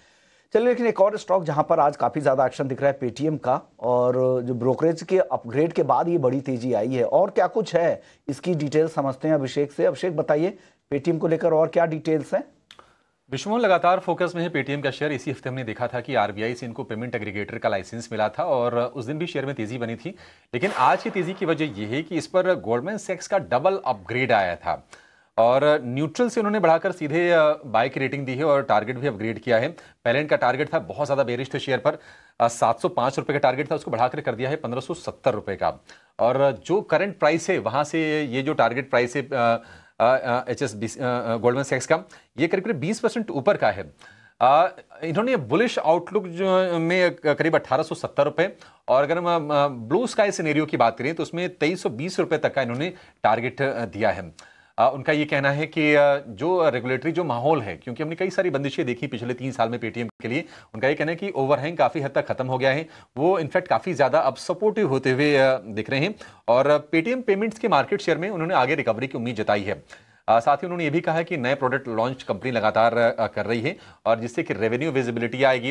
चलिए, लेकिन एक और स्टॉक जहां पर आज काफी ज्यादा एक्शन दिख रहा है पेटीएम का, और जो ब्रोकरेज के अपग्रेड के बाद ये बड़ी तेजी आई है, और क्या कुछ है इसकी डिटेल समझते हैं अभिषेक से। अभिषेक बताइए पेटीएम को लेकर और क्या डिटेल्स हैं। विश्वमोहन, लगातार फोकस में है पेटीएम का शेयर। इसी हफ्ते हमने देखा था कि आरबीआई से इनको पेमेंट एग्रीगेटर का लाइसेंस मिला था और उस दिन भी शेयर में तेजी बनी थी। लेकिन आज की तेजी की वजह यह है कि इस पर गोल्डमैन सैक्स का डबल अपग्रेड आया था और न्यूट्रल से उन्होंने बढ़ाकर सीधे बाय की रेटिंग दी है और टारगेट भी अपग्रेड किया है। पहले इनका टारगेट था, बहुत ज्यादा बेरिश थे शेयर पर, 705 रुपए का टारगेट था, उसको बढ़ाकर कर दिया है 1570 रुपए का। और जो करंट प्राइस है वहां से ये जो टारगेट प्राइस है गोल्डमैन सैक्स का, ये करीब करीब 20% ऊपर का है। इन्होंने बुलिश आउटलुक जो में करीब 1870 रुपए, और अगर हम ब्लू स्काई सिनेरियो की बात करें तो उसमें 2320 रुपए तक का इन्होंने टारगेट दिया है। उनका ये कहना है कि जो रेगुलेटरी जो माहौल है, क्योंकि हमने कई सारी बंदिशें देखी पिछले 3 साल में पेटीएम के लिए, उनका ये कहना है कि ओवरहैंग काफी हद तक खत्म हो गया है। वो इनफैक्ट काफी ज्यादा अब सपोर्टिव होते हुए दिख रहे हैं और पेटीएम पेमेंट्स के मार्केट शेयर में उन्होंने आगे रिकवरी की उम्मीद जताई है। साथ ही उन्होंने ये भी कहा है कि नए प्रोडक्ट लॉन्च कंपनी लगातार कर रही है और जिससे कि रेवेन्यू विजिबिलिटी आएगी,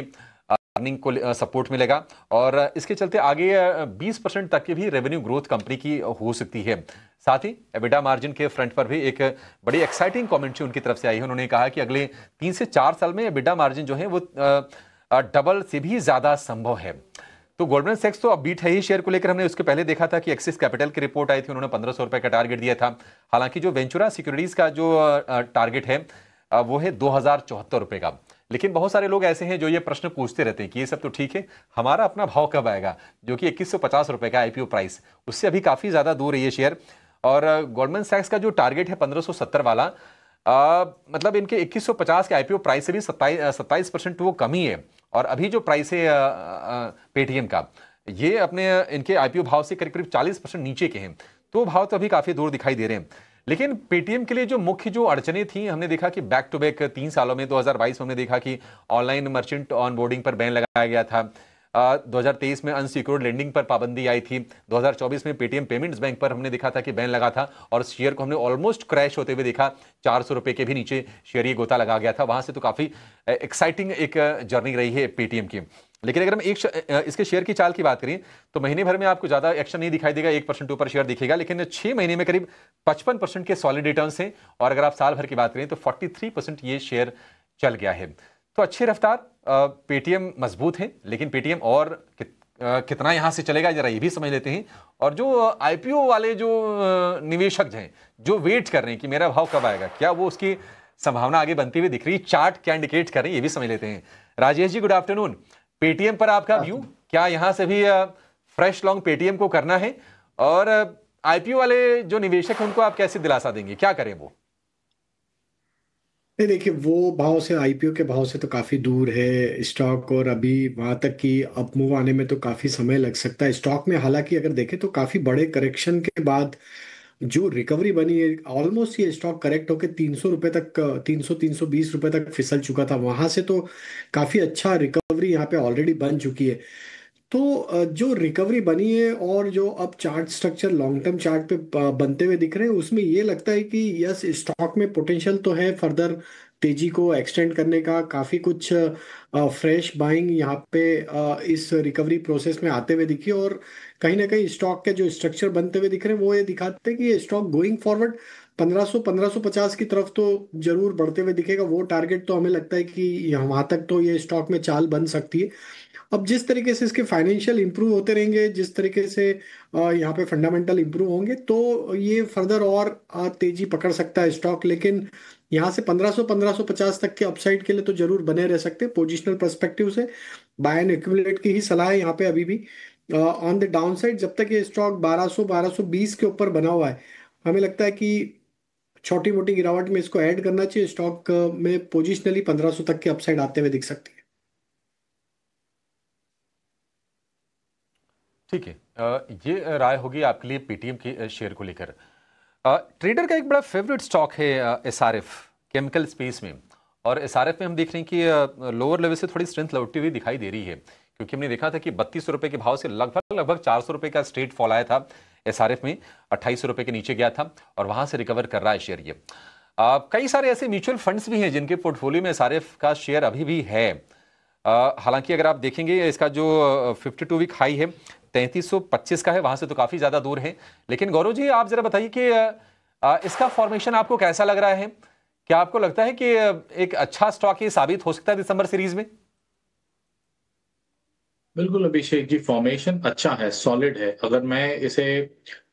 अर्निंग को सपोर्ट मिलेगा और इसके चलते आगे 20% तक की भी रेवेन्यू ग्रोथ कंपनी की हो सकती है। साथ ही एबिटा मार्जिन के फ्रंट पर भी एक बड़ी एक्साइटिंग कमेंट्री उनकी तरफ से आई है। उन्होंने कहा कि अगले 3 से 4 साल में एबिटा मार्जिन जो है वो डबल से भी ज्यादा संभव है। तो गोल्डमैन सैक्स तो अब बीट है ही शेयर को लेकर। हमने उसके पहले देखा था कि एक्सिस कैपिटल की रिपोर्ट आई थी, उन्होंने 1500 रुपए का टारगेट दिया था। हालांकि जो वेंचुरा सिक्योरिटीज का जो टारगेट है वो है 2074 रुपए का। लेकिन बहुत सारे लोग ऐसे हैं जो ये प्रश्न पूछते रहते हैं कि ये सब तो ठीक है, हमारा अपना भाव कब आएगा, जो कि 2150 रुपए का आईपीओ प्राइस, उससे अभी काफी ज्यादा दूर है ये शेयर। और गोल्डमैन सैक्स का जो टारगेट है 1570 वाला, मतलब इनके 2150 के आईपीओ प्राइस से भी 27% वो कमी है। और अभी जो प्राइस है पेटीएम का, ये अपने इनके आईपीओ भाव से करीब करीब 40% नीचे के हैं, तो भाव तो अभी काफी दूर दिखाई दे रहे हैं। लेकिन पेटीएम के लिए जो मुख्य जो अड़चने थी, हमने देखा कि बैक टू बैक 3 सालों में 2022 में हमने देखा कि ऑनलाइन मर्चेंट ऑनबोर्डिंग पर बैन लगाया गया था, 2023 में अनसिक्योर्ड लेंडिंग पर पाबंदी आई थी, 2024 में पेटीएम पेमेंट्स बैंक पर हमने देखा था कि बैन लगा था और शेयर को हमने ऑलमोस्ट क्रैश होते हुए देखा, 400 रुपए के भी नीचे शेयर ये गोता लगा गया था। वहां से तो काफी एक्साइटिंग एक जर्नी रही है पेटीएम की। लेकिन अगर हम इसके शेयर की चाल की बात करें तो महीने भर में आपको ज्यादा एक्शन नहीं दिखाई देगा, 1% ऊपर शेयर दिखेगा, लेकिन 6 महीने में करीब 55% के सॉलिड रिटर्न्स हैं। और अगर आप साल भर की बात करें तो 43% ये शेयर चल गया है। तो अच्छी रफ्तार, पेटीएम मजबूत है, लेकिन पेटीएम और कितना यहां से चलेगा जरा ये भी समझ लेते हैं। और जो आईपीओ वाले जो निवेशक हैं जो वेट कर रहे हैं कि मेरा भाव कब आएगा, क्या वो उसकी संभावना आगे बनती हुई दिख रही है, चार्ट क्या इंडिकेट कर रहे हैं ये भी समझ लेते हैं। Rajesh ji, good afternoon. Paytm पर आपका व्यू क्या, यहां से भी फ्रेश लॉन्ग पेटीएम को करना है, और आईपीओ वाले जो निवेशक हैं उनको आप कैसे दिलासा देंगे, क्या करें वो? नहीं, देखिए वो भाव से, आईपीओ के भाव से तो काफी दूर है स्टॉक, और अभी वहां तक कि अप मूव आने में तो काफी समय लग सकता है स्टॉक में। हालांकि अगर देखें तो काफी बड़े करेक्शन के बाद जो रिकवरी बनी है, ऑलमोस्ट ये स्टॉक करेक्ट होकर 300 रुपए तक, 320 रुपए तक फिसल चुका था, वहां से तो काफी अच्छा रिकवरी यहाँ पे ऑलरेडी बन चुकी है। तो जो रिकवरी बनी है और जो अब chart structure long term chart पे बनते हुए दिख रहे हैं, उसमें ये लगता है कि यस, स्टॉक में पोटेंशियल तो है फर्दर तेजी को एक्सटेंड करने का। काफी कुछ फ्रेश बाइंग यहाँ पे इस रिकवरी प्रोसेस में आते हुए दिखी, और कहीं ना कहीं स्टॉक के जो स्ट्रक्चर बनते हुए दिख रहे हैं वो ये दिखाते हैं कि ये स्टॉक गोइंग फॉरवर्ड 1500-1550 की तरफ तो जरूर बढ़ते हुए दिखेगा। वो टारगेट तो हमें लगता है कि वहां तक तो ये स्टॉक में चाल बन सकती है। अब जिस तरीके से इसके फाइनेंशियल इंप्रूव होते रहेंगे, जिस तरीके से यहाँ पे फंडामेंटल इंप्रूव होंगे, तो ये फर्दर और तेजी पकड़ सकता है स्टॉक। लेकिन यहाँ से 1500-1550 तक के अपसाइड के लिए तो जरूर बने रह सकते हैं। पोजिशनल पर्सपेक्टिव से बाय एंड एक्यूमुलेट की ही सलाह है यहाँ पे अभी भी। ऑन द डाउन साइड जब तक ये स्टॉक 1200-1220 के ऊपर बना हुआ है, हमें लगता है कि छोटी मोटी गिरावट में इसको ऐड करना चाहिए। स्टॉक में पोजिशनली 1500 तक के अपसाइड आते हुए दिख सकती है। ठीक है, ये राय होगी आपके लिए पेटीएम के शेयर को लेकर। ट्रेडर का एक बड़ा फेवरेट स्टॉक है एसआरएफ केमिकल स्पेस में, और एसआरएफ में हम देख रहे हैं कि लोअर लेवल से थोड़ी स्ट्रेंथ लौटती हुई दिखाई दे रही है, क्योंकि हमने देखा था कि 32 रुपए के भाव से लगभग 400 रुपए का स्ट्रेट फॉल आया था एसआरएफ में, 28 रुपए के नीचे गया था और वहां से रिकवर कर रहा है शेयर ये। कई सारे ऐसे म्यूचुअल फंड्स भी हैं जिनके पोर्टफोलियो में एसआरएफ का शेयर अभी भी है। हालांकि अगर आप देखेंगे इसका जो 52 वीक हाई है 3325 का है, वहां से तो काफी ज्यादा दूर है। लेकिन गौरव जी, आप जरा बताइए कि इसका फॉर्मेशन आपको कैसा लग रहा है? क्या आपको लगता है कि एक अच्छा स्टॉक ये साबित हो सकता है दिसंबर सीरीज में? बिल्कुल अभिषेक जी, फॉर्मेशन अच्छा है, सॉलिड है। अगर मैं इसे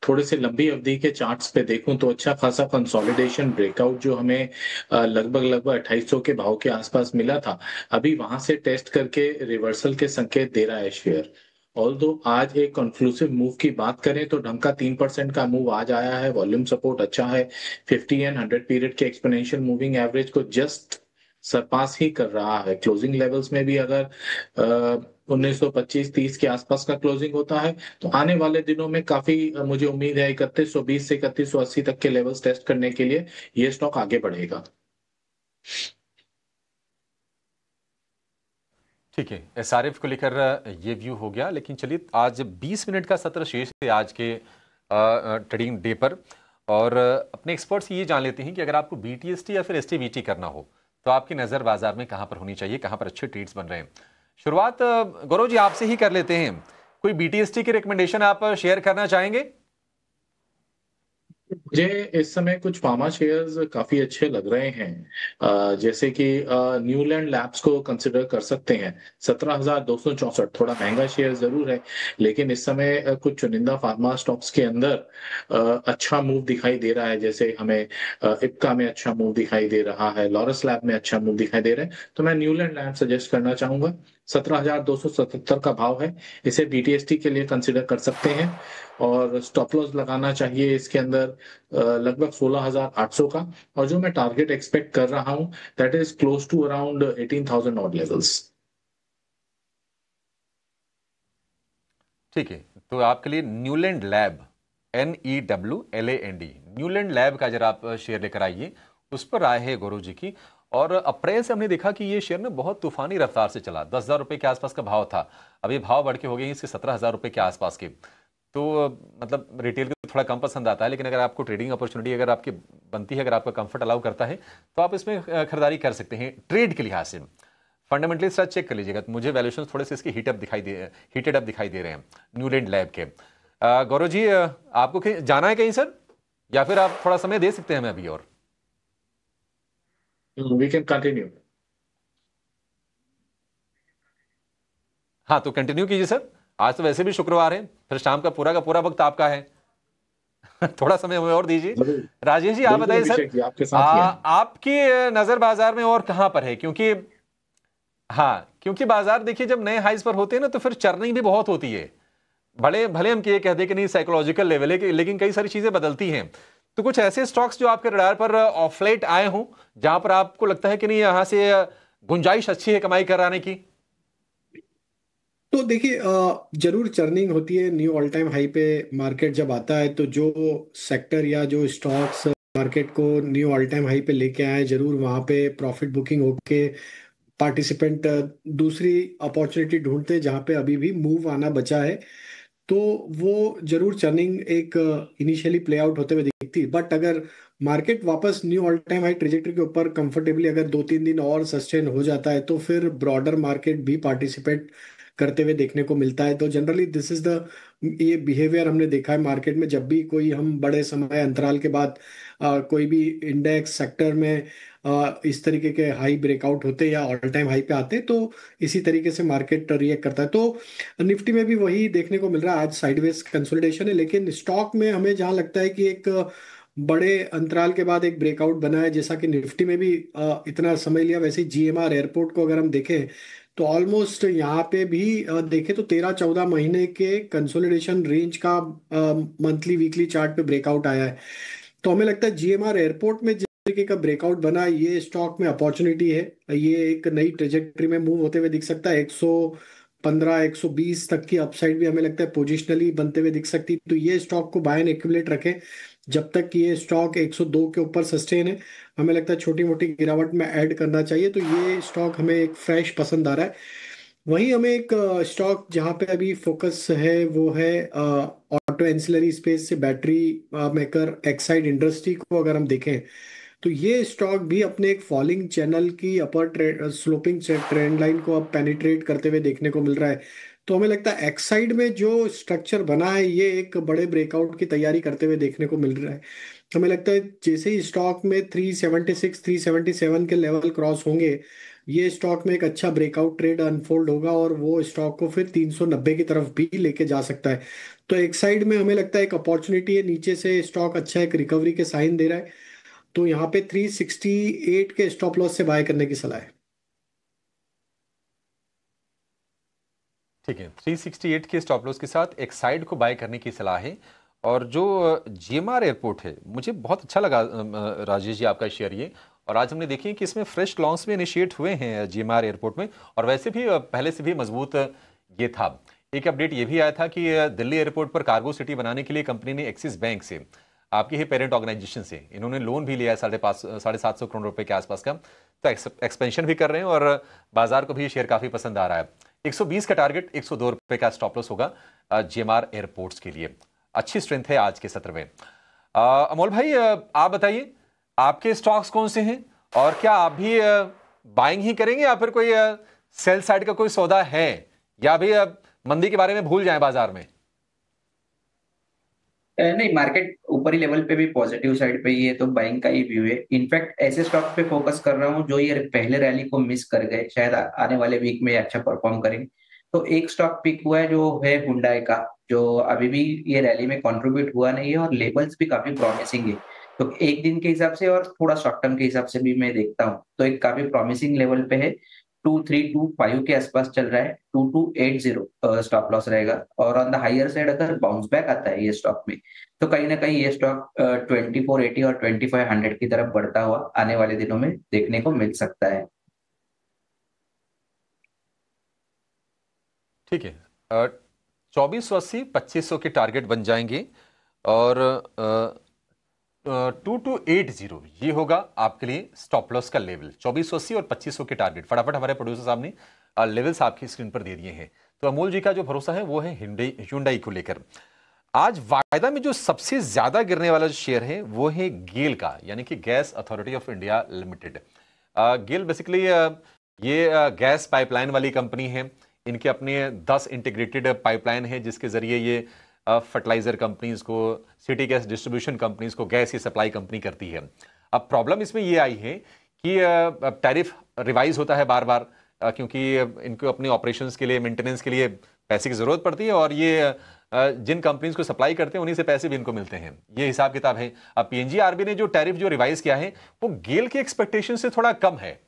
थोड़े से लंबी अवधि के चार्ट्स पे देखूं तो अच्छा खासा कंसोलिडेशन ब्रेकआउट जो हमें लगभग 2800 के भाव के आसपास मिला था, अभी वहां से टेस्ट करके रिवर्सल के संकेत दे रहा है शेयर। ऑल्दो आज एक कंक्लूसिव मूव की बात करें तो ढंग का 3% का मूव आज आया है। वॉल्यूम सपोर्ट अच्छा है, 50 एंड 100 पीरियड के एक्सपोनेंशियल मूविंग एवरेज को जस्ट सरपास ही कर रहा है। क्लोजिंग लेवल्स में भी अगर 1925-30 के आसपास का क्लोजिंग होता है तो आने वाले दिनों में काफी मुझे उम्मीद है 3120 से 3180 तक के लेवल्स टेस्ट करने के लिए ये स्टॉक आगे बढ़ेगा। ठीक है, एसआरएफ को लेकर ये व्यू हो गया। लेकिन चलिए, आज 20 मिनट का सत्र शेष है आज के ट्रेडिंग डे पर, और अपने एक्सपर्ट से ये जान लेते हैं कि अगर आपको बीटीएसटी या फिर एसटीबीटी करना हो तो आपकी नज़र बाजार में कहां पर होनी चाहिए, कहां पर अच्छे ट्रेड्स बन रहे हैं। शुरुआत गौरव जी आपसे ही कर लेते हैं। कोई बीटीएसटी की रिकमेंडेशन आप शेयर करना चाहेंगे? मुझे इस समय कुछ फार्मा शेयर्स काफी अच्छे लग रहे हैं, जैसे कि न्यूलैंड लैब्स को कंसिडर कर सकते हैं। 17,264 थोड़ा महंगा शेयर जरूर है, लेकिन इस समय कुछ चुनिंदा फार्मा स्टॉक्स के अंदर अच्छा मूव दिखाई दे रहा है। जैसे हमें इप्का में अच्छा मूव दिखाई दे रहा है, लॉरस लैब में अच्छा मूव दिखाई दे रहा है, तो मैं न्यूलैंड लैब सजेस्ट करना चाहूंगा। 17,277 का भाव है, इसे बीटीएसटी के लिए कंसिडर कर सकते हैं, और स्टॉप लॉस लगाना चाहिए इसके अंदर लगभग 16,800 का। और जो मैं टारगेट एक्सपेक्ट कर रहा हूं that is close to around 18,000 odd levels. ठीक है, तो आपके लिए Neuland lab, NEWLAND, Neuland lab का जरा आप शेयर लेकर आइए। उस पर राय है गौरव जी की। और अप्रैल से हमने देखा कि ये शेयर ना बहुत तूफानी रफ्तार से चला, 10,000 रुपए के आसपास का भाव था, अभी भाव बढ़ के हो गए इसके 17,000 रुपए के आसपास के। तो मतलब रिटेल को थोड़ा कम पसंद आता है, लेकिन अगर आपको ट्रेडिंग अपॉर्चुनिटी अगर आपकी बनती है, अगर आपका कंफर्ट अलाउ करता है, तो आप इसमें खरीदारी कर सकते हैं ट्रेड के लिहाज से। फंडामेंटली सर चेक कर लीजिएगा, तो मुझे वैल्यूएशन थोड़े से इसके हीटेड अप दिखाई दे रहे हैं न्यूलैंड लैब के। गौरव जी, आपको कहीं जाना है कहीं सर, या फिर आप थोड़ा समय दे सकते हैं हमें अभी? और वी कैन कंटिन्यू। हाँ, तो कंटिन्यू कीजिए सर। आज तो वैसे भी शुक्रवार है, फिर शाम का पूरा वक्त आपका है। थोड़ा समय हमें और दीजिए। राजेश जी, आप बताइए सर, आपकी नजर बाजार में और कहां पर है? क्योंकि बाजार देखिए जब नए हाइज पर होते हैं ना, तो फिर चर्निंग भी बहुत होती है। भले हम ये कहते हैं कि नहीं साइकोलॉजिकल लेवल है, लेकिन कई सारी चीजें बदलती हैं। तो कुछ ऐसे स्टॉक्स जो आपके रडार पर ऑफ लेट आए हों, जहां पर आपको लगता है कि नहीं यहां से गुंजाइश अच्छी है कमाई कराने की? तो देखिए, जरूर चर्निंग होती है। न्यू ऑल टाइम हाई पे मार्केट जब आता है तो जो सेक्टर या जो स्टॉक्स मार्केट को न्यू ऑल टाइम हाई पे लेके आए, जरूर वहां पे प्रॉफिट बुकिंग होके पार्टिसिपेंट दूसरी अपॉर्चुनिटी ढूंढते हैं जहां पे अभी भी मूव आना बचा है, तो वो जरूर चर्निंग एक इनिशियली प्ले आउट होते हुए दिखती। बट अगर मार्केट वापस knew all time high trajectory के ऊपर कंफर्टेबली अगर 2-3 दिन और सस्टेन हो जाता है, तो फिर ब्रॉडर मार्केट भी पार्टिसिपेट करते हुए देखने को मिलता है। तो जनरली दिस इज द ये बिहेवियर हमने देखा है मार्केट में, जब भी कोई हम बड़े समय अंतराल के बाद कोई भी इंडेक्स सेक्टर में इस तरीके के हाई ब्रेकआउट होते या ऑल टाइम हाई पे आते, तो इसी तरीके से मार्केट रिएक्ट करता है। तो निफ्टी में भी वही देखने को मिल रहा है, आज साइडवेज कंसोलिडेशन है, लेकिन स्टॉक में हमें जहां लगता है कि एक बड़े अंतराल के बाद एक ब्रेकआउट बना है, जैसा कि निफ्टी में भी इतना समय लिया, वैसे जीएमआर एयरपोर्ट को अगर हम देखें तो ऑलमोस्ट यहाँ पे भी देखें तो 13-14 महीने के कंसोलिडेशन रेंज का मंथली वीकली चार्ट पे ब्रेकआउट आया है। तो हमें लगता है जीएमआर एयरपोर्ट में जिस तरीके का ब्रेकआउट बना है, ये स्टॉक में अपॉर्चुनिटी है, ये एक नई ट्रेजेक्टरी में मूव होते हुए दिख सकता है। 115-120 तक की अपसाइड भी हमें लगता है पोजिशनली बनते हुए दिख सकती है। तो ये स्टॉक को बाय एंड एक्यूमुलेट रखें जब तक कि ये स्टॉक 102 के ऊपर सस्टेन है। हमें लगता है छोटी मोटी गिरावट में ऐड करना चाहिए, तो ये स्टॉक हमें एक फ्रेश पसंद आ रहा है। वहीं हमें एक स्टॉक जहां पे अभी फोकस है वो है ऑटो एंसिलरी स्पेस से बैटरी मेकर एक्साइड इंडस्ट्री को अगर हम देखें, तो ये स्टॉक भी अपने एक फॉलिंग चैनल की अपर स्लोपिंग ट्रेंड लाइन को अब पेनिट्रेट करते हुए देखने को मिल रहा है। तो हमें लगता है एक्साइड में जो स्ट्रक्चर बना है, ये एक बड़े ब्रेकआउट की तैयारी करते हुए देखने को मिल रहा है। हमें लगता है जैसे ही स्टॉक में 376 377 के लेवल क्रॉस होंगे, ये स्टॉक में एक अच्छा ब्रेकआउट ट्रेड अनफोल्ड होगा और वो स्टॉक को फिर 390 की तरफ भी लेके जा सकता है। तो एक साइड में हमें लगता है एक अपॉर्चुनिटी है, नीचे से स्टॉक अच्छा एक रिकवरी के साइन दे रहा है, तो यहाँ पे 368 के स्टॉप लॉस से बाय करने की सलाह है। ठीक है, 368 के स्टॉप लॉस के साथ एक साइड को बाय करने की सलाह है। और जो जीएमआर एयरपोर्ट है, मुझे बहुत अच्छा लगा राजेश जी आपका शेयर ये। और आज हमने देखी कि इसमें फ्रेश लॉन्च में इनिशिएट हुए हैं जीएमआर एयरपोर्ट में, और वैसे भी पहले से भी मजबूत ये था। एक अपडेट ये भी आया था कि दिल्ली एयरपोर्ट पर कार्गो सिटी बनाने के लिए कंपनी ने एक्सिस बैंक से, आपकी ही पेरेंट ऑर्गेनाइजेशन से, इन्होंने लोन भी लिया है 750 करोड़ रुपए के आसपास का। तो एक्सपेंशन भी कर रहे हैं और बाजार को भी ये शेयर काफी पसंद आ रहा है। 120 का टारगेट, 102 रुपए का स्टॉप लॉस होगा जीएमआर एयरपोर्ट्स के लिए। अच्छी स्ट्रेंथ है आज के सत्र में। अमोल भाई, आप बताइए आपके स्टॉक्स कौन से हैं, और क्या आप भी बाइंग ही करेंगे या फिर कोई सेल साइड का कोई सौदा है, या भी मंदी के बारे में भूल जाएं बाजार में? नहीं, मार्केट ऊपरी लेवल पे भी पॉजिटिव साइड पे ही है, तो बाइंग का ही व्यू है। इनफैक्ट ऐसे स्टॉक पे फोकस कर रहा हूँ जो ये पहले रैली को मिस कर गए, शायद आने वाले वीक में अच्छा परफॉर्म करेंगे। तो एक स्टॉक पिक हुआ है जो है हुंडई का, जो अभी भी ये रैली में कंट्रीब्यूट हुआ नहीं है और लेवल्स भी काफी प्रॉमिसिंग है। तो एक दिन के हिसाब से और थोड़ा शॉर्ट टर्म के हिसाब से भी मैं देखता हूँ, तो एक काफी प्रॉमिसिंग लेवल पे है। 2325 के आसपास चल रहा है, 2280 स्टॉप लॉस रहेगा। और ऑन द हायर साइड अगर बाउंस बैक आता है ये स्टॉक में, तो कहीं ना कहीं ये स्टॉक 2480 और 2500 की तरफ बढ़ता हुआ आने वाले दिनों में देखने को मिल सकता है। ठीक है, 2480 2500 के टारगेट बन जाएंगे, और 2280 ये होगा आपके लिए स्टॉप लॉस का लेवल। 2480 और 2500 के टारगेट फटाफट हमारे प्रोड्यूसर साहब ने लेवल्स आपकी स्क्रीन पर दे दिए हैं। तो अमोल जी का जो भरोसा है वो है Hyundai को लेकर। आज वायदा में जो सबसे ज्यादा गिरने वाला शेयर है वो है गेल का, यानी कि gas authority of India limited. GAIL basically ये गैस पाइपलाइन वाली कंपनी है। इनके अपने 10 इंटीग्रेटेड पाइपलाइन है जिसके जरिए ये फर्टिलाइजर कंपनीज को, सिटी गैस डिस्ट्रीब्यूशन कंपनीज को गैस की सप्लाई कंपनी करती है। अब प्रॉब्लम इसमें ये आई है कि टैरिफ रिवाइज होता है बार बार, क्योंकि इनको अपने ऑपरेशंस के लिए, मेंटेनेंस के लिए पैसे की जरूरत पड़ती है, और ये जिन कंपनीज को सप्लाई करते हैं उन्हीं से पैसे भी इनको मिलते हैं। ये हिसाब किताब है। अब PNGRB ने जो टैरिफ जो रिवाइज किया है वो गेल के एक्सपेक्टेशन से थोड़ा कम है,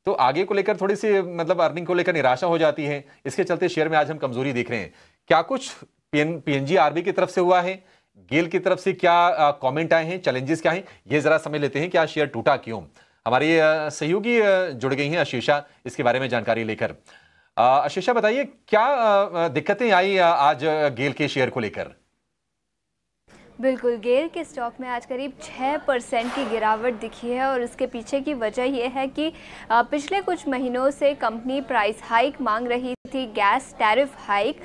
तो आगे को लेकर थोड़ी सी मतलब अर्निंग को लेकर निराशा हो जाती है। इसके चलते शेयर में आज हम कमजोरी देख रहे हैं। क्या कुछ PNGRB की तरफ से हुआ है, गेल की तरफ से क्या कमेंट आए हैं, चैलेंजेस क्या हैं, ये जरा समझ लेते हैं कि आज शेयर टूटा क्यों। हमारी सहयोगी जुड़ गई हैं आशीषा इसके बारे में जानकारी लेकर। आशीषा बताइए क्या दिक्कतें आई आज गेल के शेयर को लेकर? बिल्कुल, गेल के स्टॉक में आज करीब 6% की गिरावट दिखी है और इसके पीछे की वजह ये है कि पिछले कुछ महीनों से कंपनी प्राइस हाइक मांग रही थी, गैस टैरिफ हाइक,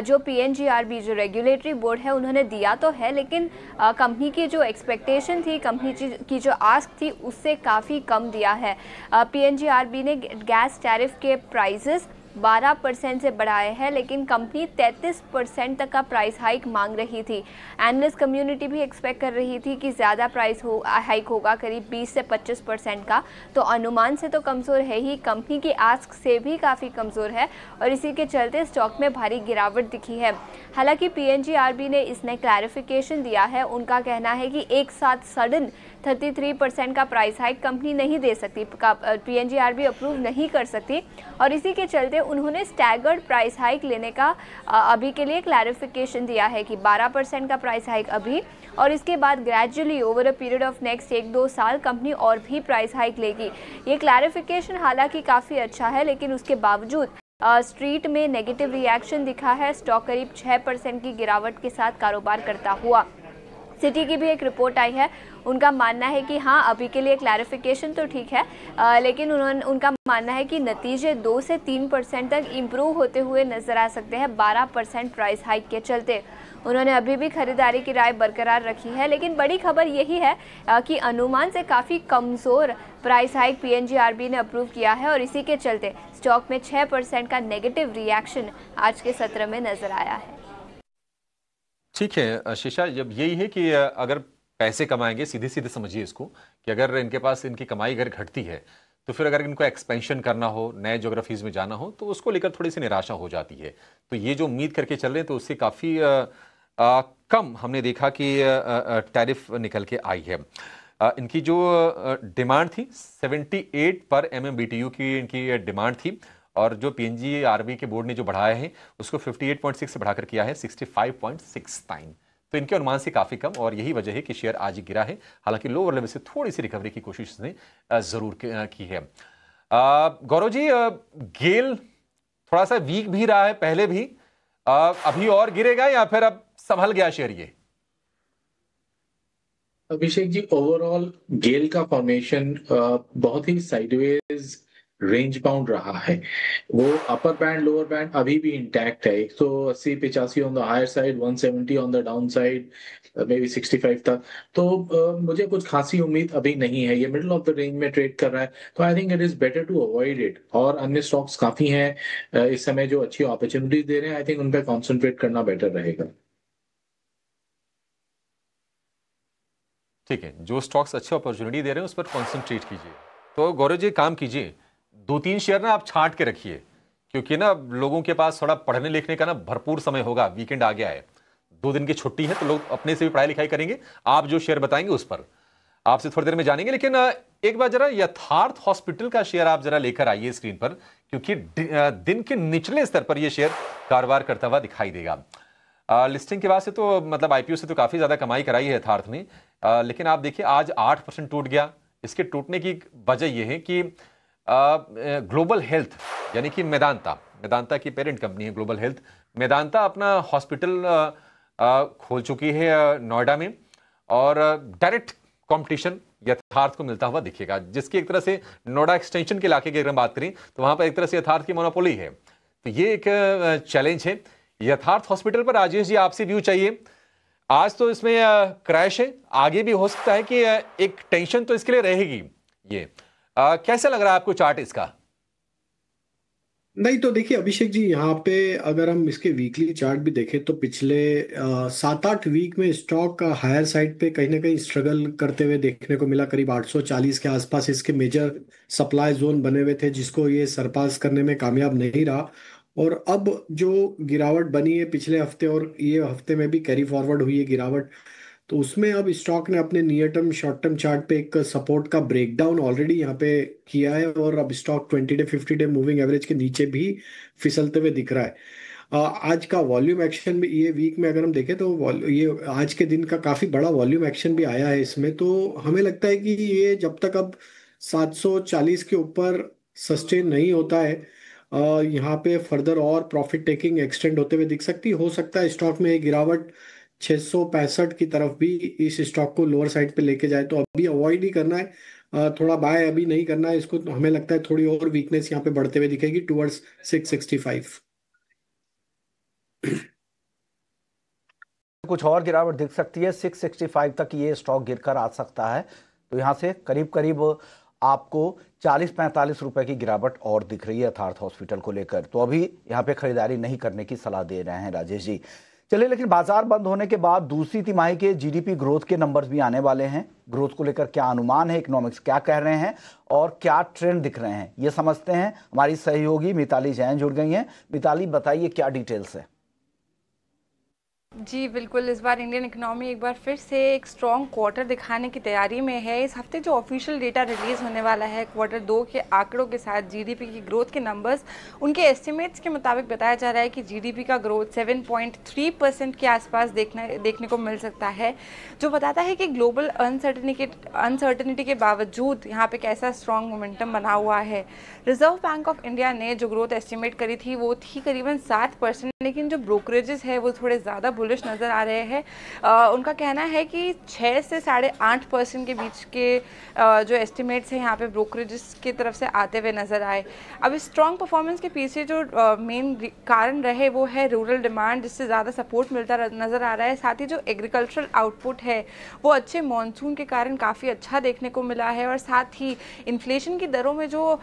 जो पीएनजीआरबी जो रेगुलेटरी बोर्ड है उन्होंने दिया तो है, लेकिन कंपनी की जो एक्सपेक्टेशन थी, कंपनी की जो आस्क थी उससे काफ़ी कम दिया है। पीएनजीआरबी ने गैस टैरिफ के प्राइसेस 12% से बढ़ाए हैं, लेकिन कंपनी 33% तक का प्राइस हाइक मांग रही थी। एनालिस्ट कम्युनिटी भी एक्सपेक्ट कर रही थी कि ज़्यादा प्राइस हाइक होगा, करीब 20 से 25% का, तो अनुमान से तो कमज़ोर है ही, कंपनी की आस्क से भी काफ़ी कमज़ोर है और इसी के चलते स्टॉक में भारी गिरावट दिखी है। हालांकि पीएनजीआरबी ने इसने क्लैरिफिकेशन दिया है, उनका कहना है कि एक साथ सडन 33% का प्राइस हाइक कंपनी नहीं दे सकती, पीएनजीआरबी अप्रूव नहीं कर सकती और इसी के चलते उन्होंने स्टैगर्ड प्राइस हाइक लेने का अभी के लिए क्लैरिफिकेशन दिया है कि 12% का प्राइस हाइक अभी और इसके बाद gradually over a period of next 1-2 साल कंपनी और भी प्राइस हाइक लेगी। ये क्लैरिफिकेशन हालांकि काफ़ी अच्छा है, लेकिन उसके बावजूद स्ट्रीट में नेगेटिव रिएक्शन दिखा है। स्टॉक करीब 6% की गिरावट के साथ कारोबार करता हुआ। सिटी की भी एक रिपोर्ट आई है, उनका मानना है कि हाँ अभी के लिए क्लैरिफिकेशन तो ठीक है, लेकिन उनका मानना है कि नतीजे 2 से 3% तक इम्प्रूव होते हुए नजर आ सकते हैं 12% प्राइस हाइक के चलते। उन्होंने अभी भी खरीदारी की राय बरकरार रखी है, लेकिन बड़ी खबर यही है कि अनुमान से काफ़ी कमज़ोर प्राइस हाइक पीएनजीआरबी ने अप्रूव किया है और इसी के चलते स्टॉक में 6% का नेगेटिव रिएक्शन आज के सत्र में नजर आया है। ठीक है शीशा, जब यही है कि अगर पैसे कमाएंगे, सीधे सीधे समझिए इसको कि अगर इनके पास इनकी कमाई अगर घटती है तो फिर अगर इनको एक्सपेंशन करना हो, नए ज्योग्राफीज में जाना हो, तो उसको लेकर थोड़ी सी निराशा हो जाती है। तो ये जो उम्मीद करके चल रहे हैं तो उससे काफ़ी कम हमने देखा कि टैरिफ निकल के आई है। इनकी जो डिमांड थी 78 पर MMBTU की इनकी डिमांड थी और जो पीएनजीआरबी के बोर्ड ने जो बढ़ाया है उसको 58.6 से बढ़ाकर किया है 65.69। तो इनके अनुमान से काफ़ी कम और यही वजह है कि शेयर आज गिरा है। हालांकि लोअर लेवल से थोड़ी सी रिकवरी की कोशिश ने जरूर की है। गौरव जी, गेल थोड़ा सा वीक भी रहा है पहले भी, अभी और गिरेगा या फिर अब संभल गया शेयर ये? अभिषेक जी, ओवरऑल गेल का फॉर्मेशन बहुत ही साइडवेज रेंज बाउंड रहा है। वो अपर बैंड लोअर बैंड अभी भी इंटैक्ट है, 180-85 on the higher side, 170 on the down side, may be 65 तक। तो मुझे कुछ खासी उम्मीद अभी नहीं है। ये मिडिल ऑफ द रेंज में ट्रेड कर रहा है, तो I think it is better to avoid it. और अन्य स्टॉक्स काफी हैं इस समय जो अच्छी अपॉर्चुनिटीज दे रहे हैं, आई थिंक उन पर कॉन्सेंट्रेट करना बेटर रहेगा। ठीक है, जो स्टॉक्स अच्छे अपॉर्चुनिटी दे रहे हैं उस पर कॉन्सेंट्रेट कीजिए। तो गौरव जी काम कीजिए, 2-3 शेयर ना आप छांट के रखिए, क्योंकि ना लोगों के पास थोड़ा पढ़ने लिखने का ना भरपूर समय होगा। वीकेंड आ गया है, 2 दिन की छुट्टी है, तो लोग अपने से भी पढ़ाई लिखाई करेंगे। आप जो शेयर बताएंगे उस पर आपसे थोड़ी देर में जानेंगे। लेकिन एक बार जरा यथार्थ हॉस्पिटल का शेयर आप जरा लेकर आइए स्क्रीन पर, क्योंकि दिन के निचले स्तर पर यह शेयर कारोबार करता हुआ दिखाई देगा। लिस्टिंग के बाद से तो मतलब आईपीओ से तो काफी ज्यादा कमाई कराई है यथार्थ ने, लेकिन आप देखिए आज 8% टूट गया। इसके टूटने की वजह यह है कि ग्लोबल हेल्थ यानी कि मेदांता की पेरेंट कंपनी है ग्लोबल हेल्थ, मेदांता अपना हॉस्पिटल खोल चुकी है नोएडा में और डायरेक्ट कंपटीशन यथार्थ को मिलता हुआ दिखेगा, जिसकी एक तरह से नोएडा एक्सटेंशन के इलाके की अगर हम बात करें तो वहां पर एक तरह से यथार्थ की मोनोपोली है। तो ये एक चैलेंज है यथार्थ हॉस्पिटल पर। राजेश जी आपसे व्यू चाहिए। आज तो इसमें क्रैश है, आगे भी हो सकता है कि एक टेंशन तो इसके लिए रहेगी। ये कैसा लग रहा है आपको चार्ट इसका? नहीं तो देखिए अभिषेक जी, यहाँ पे अगर हम इसके वीकली चार्ट भी देखें तो पिछले 7-8 वीक में स्टॉक का हायर साइड पे कहीं ना कहीं स्ट्रगल करते हुए देखने को मिला। करीब 840 के आसपास इसके मेजर सप्लाई जोन बने हुए थे, जिसको ये सरपास करने में कामयाब नहीं रहा। और अब जो गिरावट बनी है पिछले हफ्ते और ये हफ्ते में भी कैरी फॉरवर्ड हुई है गिरावट, तो उसमें अब स्टॉक ने अपने near term short term chart पे एक सपोर्ट का ब्रेकडाउन ऑलरेडी यहाँ पे किया है और अब stock 20 day 50 day moving average के नीचे भी फिसलते हुए दिख रहा है। आज का वॉल्यूम एक्शन भी ये वीक में अगर हम देखें तो ये आज के दिन का काफी बड़ा वॉल्यूम एक्शन भी आया है इसमें। तो हमें लगता है कि ये जब तक अब 740 के ऊपर सस्टेन नहीं होता है, यहाँ पे फर्दर और प्रॉफिट टेकिंग एक्सटेंड होते हुए दिख सकती। हो सकता है स्टॉक में एक गिरावट 665 की तरफ भी इस स्टॉक को लोअर साइड पे लेके जाए, तो अभी अवॉइड ही करना है, थोड़ा बाय अभी नहीं करना है इसको। तो हमें लगता है थोड़ी और वीकनेस यहाँ पे बढ़ते हुए दिखेगी टुवर्ड्स 665। कुछ और गिरावट दिख सकती है, 665 तक ये स्टॉक गिरकर आ सकता है। तो यहाँ से करीब करीब आपको 40-45 रुपए की गिरावट और दिख रही है यथार्थ हॉस्पिटल को लेकर। तो अभी यहाँ पे खरीदारी नहीं करने की सलाह दे रहे हैं राजेश जी। चलिए, लेकिन बाजार बंद होने के बाद दूसरी तिमाही के जीडीपी ग्रोथ के नंबर्स भी आने वाले हैं। ग्रोथ को लेकर क्या अनुमान है, इकोनॉमिक्स क्या कह रहे हैं और क्या ट्रेंड दिख रहे हैं, ये समझते हैं। हमारी सहयोगी मिताली जैन जुड़ गई हैं। मिताली, बताइए क्या डिटेल्स है। जी बिल्कुल, इस बार इंडियन इकोनॉमी एक बार फिर से एक स्ट्रॉन्ग क्वार्टर दिखाने की तैयारी में है। इस हफ्ते जो ऑफिशियल डेटा रिलीज़ होने वाला है क्वार्टर 2 के आंकड़ों के साथ जीडीपी की ग्रोथ के नंबर्स, उनके एस्टिमेट्स के मुताबिक बताया जा रहा है कि जीडीपी का ग्रोथ 7.3% के आसपास देखने को मिल सकता है, जो बताता है कि ग्लोबल अनसर्टनिटी के बावजूद यहाँ पे कैसा स्ट्रॉन्ग मोमेंटम बना हुआ है। रिजर्व बैंक ऑफ इंडिया ने जो ग्रोथ एस्टिमेट करी थी वो थी करीबन 7%, लेकिन जो ब्रोकरेजेस है वो थोड़े ज़्यादा बुलिश नज़र आ रहे हैं। उनका कहना है कि 6 से 8.5% के बीच के जो एस्टिमेट्स हैं यहाँ पे ब्रोकरेजेस की तरफ से आते हुए नज़र आए। अब इस स्ट्रॉन्ग परफॉर्मेंस के पीछे जो मेन कारण रहे वो है रूरल डिमांड, जिससे ज़्यादा सपोर्ट मिलता नज़र आ रहा है। साथ ही जो एग्रीकल्चरल आउटपुट है वो अच्छे मानसून के कारण काफ़ी अच्छा देखने को मिला है, और साथ ही इन्फ्लेशन की दरों में जो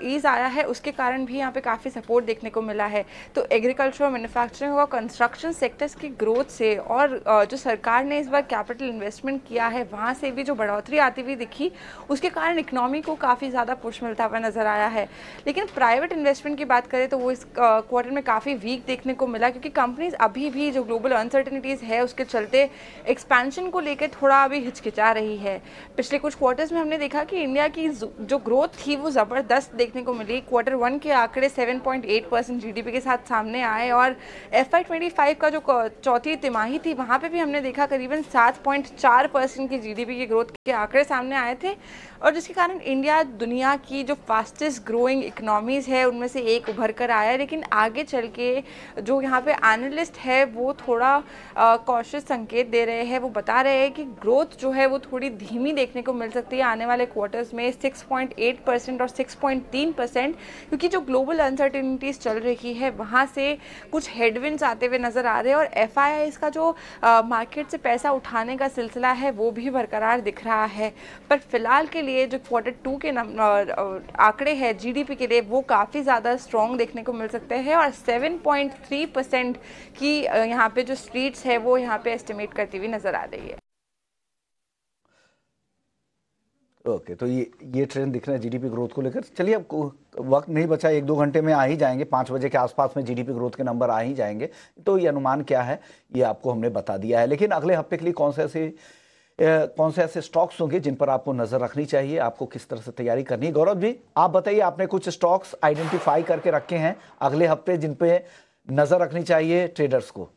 ईज़ आया है उसके कारण भी यहाँ पे काफ़ी सपोर्ट देखने को मिला है। तो एग्रीकल्चर, मैन्युफैक्चरिंग और कंस्ट्रक्शन सेक्टर्स की ग्रोथ से और जो सरकार ने इस बार कैपिटल इन्वेस्टमेंट किया है वहाँ से भी जो बढ़ोतरी आती हुई दिखी, उसके कारण इकोनॉमी को काफ़ी ज़्यादा पुश मिलता हुआ नज़र आया है। लेकिन प्राइवेट इन्वेस्टमेंट की बात करें तो वो इस क्वार्टर में काफ़ी वीक देखने को मिला, क्योंकि कंपनीज अभी भी जो ग्लोबल अनसर्टनिटीज़ है उसके चलते एक्सपेंशन को लेकर थोड़ा अभी हिचकिचा रही है। पिछले कुछ क्वार्टर्स में हमने देखा कि इंडिया की जो ग्रोथ थी वो ज़बरदस्त देखने को मिली। क्वार्टर 1 के आंकड़े 7.8% जीडीपी के साथ सामने आए, और FY25 का जो चौथी तिमाही थी वहाँ पे भी हमने देखा करीबन 7.4% की जीडीपी की ग्रोथ के आंकड़े सामने आए थे, और जिसके कारण इंडिया दुनिया की जो फास्टेस्ट ग्रोइंग इकोनॉमीज़ है उनमें से एक उभर कर आया है। लेकिन आगे चल के जो यहाँ पे एनालिस्ट है वो थोड़ा कॉशियस संकेत दे रहे हैं। वो बता रहे हैं कि ग्रोथ जो है वो थोड़ी धीमी देखने को मिल सकती है आने वाले क्वार्टर्स में, 6.8% और 6.3%, क्योंकि जो ग्लोबल अनसर्टेनिटीज़ चल रही है वहाँ से कुछ हेडविंड्स आते हुए नज़र आ रहे हैं, और FIIs का जो मार्केट से पैसा उठाने का सिलसिला है वो भी बरकरार दिख रहा है। पर फिलहाल के लिए जो क्वार्टर 2 के आंकड़े हैं जीडीपी के लिए वो काफ़ी ज़्यादा स्ट्रॉन्ग देखने को मिल सकते हैं, और 7.3% की यहाँ पे जो स्ट्रीट्स है वो यहाँ पे एस्टिमेट करती हुई नज़र आ रही है। ओके, तो ये ट्रेंड दिख रहा है जीडीपी ग्रोथ को लेकर। चलिए, अब वक्त नहीं बचा, 1-2 घंटे में आ ही जाएंगे, 5 बजे के आसपास में जीडीपी ग्रोथ के नंबर आ ही जाएंगे। तो ये अनुमान क्या है ये आपको हमने बता दिया है। लेकिन अगले हफ्ते के लिए कौन से ऐसे स्टॉक्स होंगे जिन पर आपको नजर रखनी चाहिए, आपको किस तरह से तैयारी करनी है? गौरव जी, आप बताइए, आपने कुछ स्टॉक्स आइडेंटिफाई करके रखे हैं अगले हफ्ते जिन पे नजर रखनी चाहिए ट्रेडर्स को?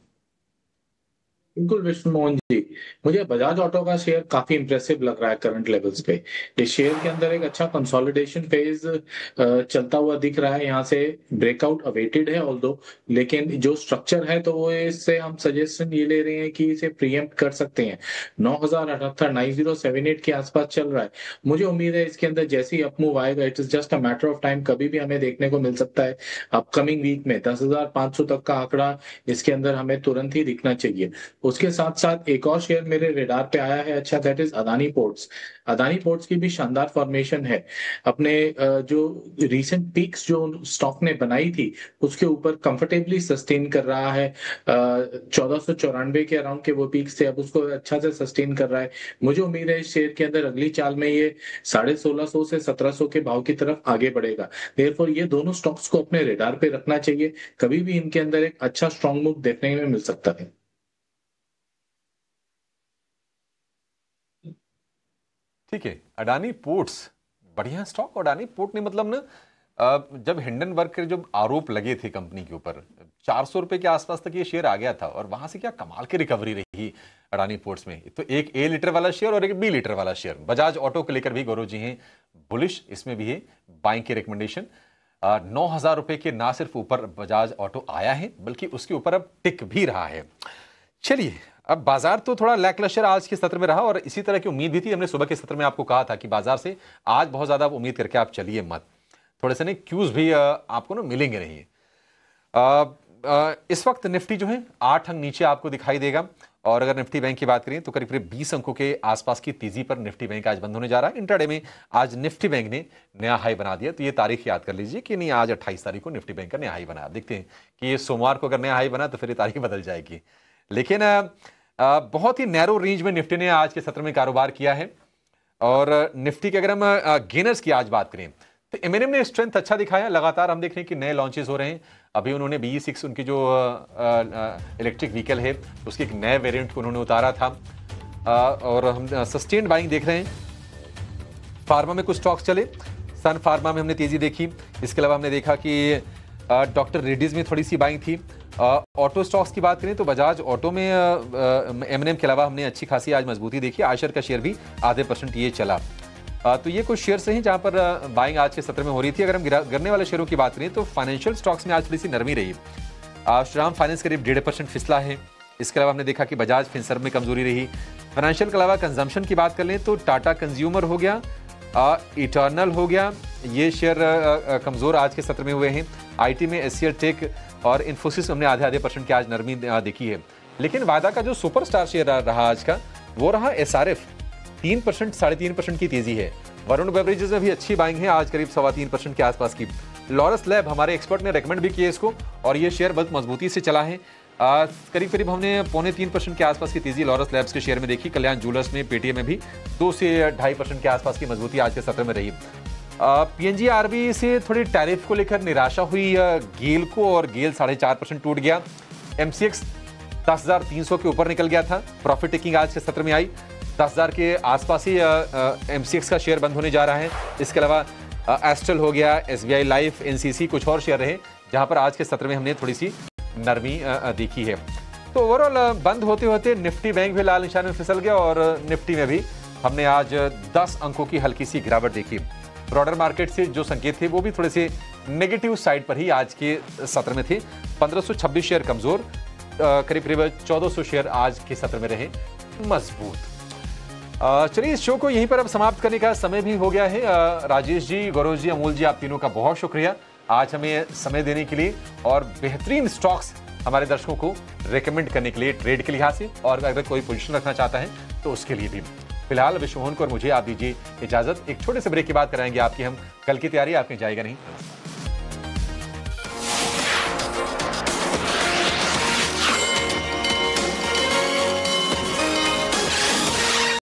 बिल्कुल विष्णु मोहन जी, मुझे बजाज ऑटो का शेयर काफी इंप्रेसिव लग रहा है करंट लेवल्स पे। इस शेयर के अंदर एक अच्छा कंसोलिडेशन फेज चलता हुआ दिख रहा है। यहाँ से ब्रेकआउट अवेटेड है ऑल्दो, लेकिन जो स्ट्रक्चर है तो वो इससे हम सजेशन ये ले रहे हैं कि इसे प्रीएम्प्ट कर सकते हैं। 9078 के आसपास चल रहा है। मुझे उम्मीद है इसके अंदर जैसे ही अपमूव आएगा, it is just a matter of time, कभी भी हमें देखने को मिल सकता है। अपकमिंग वीक में 10,500 तक का आंकड़ा इसके अंदर हमें तुरंत ही दिखना चाहिए। उसके साथ साथ एक और शेयर मेरे रेडार पे आया है अच्छा, that is Adani ports. Adani ports की भी शानदार फॉर्मेशन है। अपने जो रिसेंट पीक्स जो स्टॉक ने बनाई थी उसके ऊपर कंफर्टेबली सस्टेन कर रहा है। 1494 के अराउंड के वो पीक्स थे, अब उसको अच्छा से सस्टेन कर रहा है। मुझे उम्मीद है इस शेयर के अंदर अगली चाल में ये 1650 से 1700 के भाव की तरफ आगे बढ़ेगा। देयरफॉर ये दोनों स्टॉक्स को अपने रेडार पे रखना चाहिए, कभी भी इनके अंदर एक अच्छा स्ट्रॉन्ग मूव देखने में मिल सकता है। ठीक है, अडानी पोर्ट्स बढ़िया स्टॉक। अडानी पोर्ट ने मतलब ना जब हिंडनबर्ग के जो आरोप लगे थे कंपनी के ऊपर, 400 रुपए के आसपास तक ये शेयर आ गया था, और वहां से क्या कमाल की रिकवरी रही अडानी पोर्ट्स में। तो एक A लीटर वाला शेयर और एक B लीटर वाला शेयर। बजाज ऑटो को लेकर भी गौरव जी हैं बुलिश, इसमें भी है बाइंग की रिकमेंडेशन। 9,000 रुपए के ना सिर्फ ऊपर बजाज ऑटो आया है बल्कि उसके ऊपर अब टिक भी रहा है। चलिए अब बाजार तो थोड़ा लैकलस्टर आज के सत्र में रहा और इसी तरह की उम्मीद भी थी। हमने सुबह के सत्र में आपको कहा था कि बाजार से आज बहुत ज्यादा उम्मीद करके आप चलिए मत, थोड़े से ना क्यूज भी आपको ना मिलेंगे नहीं। इस वक्त निफ्टी जो है 8 अंक नीचे आपको दिखाई देगा और अगर निफ्टी बैंक की बात करें तो करीब करीब 20 अंकों के आसपास की तेजी पर निफ्टी बैंक आज बंद होने जा रहा है। इंट्राडे में आज निफ्टी बैंक ने नया हाई बना दिया, तो ये तारीख याद कर लीजिए कि नहीं, आज 28 तारीख को निफ्टी बैंक का नया हाई बना। देखते हैं कि ये सोमवार को अगर नया हाई बना तो फिर ये तारीख बदल जाएगी। लेकिन बहुत ही नैरो रेंज में निफ्टी ने आज के सत्र में कारोबार किया है। और निफ्टी के अगर हम गेनर्स की आज बात करें तो एमएनएम ने स्ट्रेंथ अच्छा दिखाया। लगातार हम देख रहे हैं कि नए लॉन्चेस हो रहे हैं। अभी उन्होंने BE6 उनकी जो इलेक्ट्रिक व्हीकल है उसके एक नए वेरिएंट को उन्होंने उतारा था और हम सस्टेन्ड बाइंग देख रहे हैं। फार्मा में कुछ स्टॉक्स चले, सन फार्मा में हमने तेजी देखी। इसके अलावा हमने देखा कि डॉक्टर रेड्डीज में थोड़ी सी बाइंग थी। ऑटो स्टॉक्स की बात करें तो बजाज ऑटो में एमएनएम के अलावा हमने अच्छी खासी आज मजबूती देखी। आयशर का शेयर भी आधे % ये चला। तो ये कुछ शेयर्स हैं जहां पर बाइंग आज के सत्र में हो रही थी। अगर हम गिरने वाले शेयरों की बात करें तो फाइनेंशियल स्टॉक्स में आज थोड़ी सी नरमी रही। श्रीराम फाइनेंस करीब 1.5% फिसला है। इसके अलावा हमने देखा कि बजाज फिनसर्व में कमजोरी रही। फाइनेंशियल के अलावा कंजम्पशन की बात कर लें तो टाटा कंज्यूमर हो गया, इटर्नल हो गया, ये शेयर कमजोर आज के सत्र में हुए हैं। आईटी में एससीएल टेक और इन्फोसिस हमने आधे % की आज नरमी देखी है। लेकिन वायदा का जो सुपरस्टार शेयर रहा आज का वो रहा एसआरएफ, 3% 3.5% की तेजी है। वरुण बेवरेजेस में भी अच्छी बाइंग है आज करीब 3.25% के आसपास की। लॉरस लैब हमारे एक्सपर्ट ने रेकमेंड भी किया इसको और ये शेयर बहुत मजबूती से चला है। करीब हमने 2.25% के आसपास की तेजी लॉरस लैब्स के शेयर में देखी। कल्याण ज्वेलर्स में, पेटीएम में भी 2 से 2.5% के आसपास की मजबूती आज के सत्र में रही। पीएनजीआरबी से थोड़ी टैरिफ को लेकर निराशा हुई गेल को और गेल 4.5% टूट गया। एमसीएक्स 10,300 के ऊपर निकल गया था। प्रॉफिट टेकिंग आज के सत्र में आई। 10,000 के आसपास ही एमसीएक्स का शेयर बंद होने जा रहा है। इसके अलावा एस्ट्रल हो गया, एसबीआई लाइफ, एनसीसी कुछ और शेयर रहे जहां पर आज के सत्र में हमने थोड़ी सी नरमी देखी है। तो ओवरऑल बंद होते होते निफ्टी बैंक भी लाल निशान में फिसल गया और निफ्टी में भी हमने आज 10 अंकों की हल्की सी गिरावट देखी। ब्रॉडर मार्केट से जो संकेत थे वो भी थोड़े से नेगेटिव साइड पर ही आज के सत्र में थे। 1526 शेयर कमजोर, करीब 1400 शेयर आज के सत्र में रहे मजबूत। चलिए इस शो को यहीं पर अब समाप्त करने का समय भी हो गया है। राजेश जी, गौरव जी, अमूल जी, आप तीनों का बहुत शुक्रिया आज हमें समय देने के लिए और बेहतरीन स्टॉक्स हमारे दर्शकों को रेकमेंड करने के लिए ट्रेड के लिहाज से, और अगर कोई पोजीशन रखना चाहता है तो उसके लिए भी। फिलहाल विश्वमोहन को और मुझे आप दीजिए इजाजत। एक छोटे से ब्रेक के बाद कराएंगे आपकी हम कल की तैयारी, आपने जाएगा नहीं।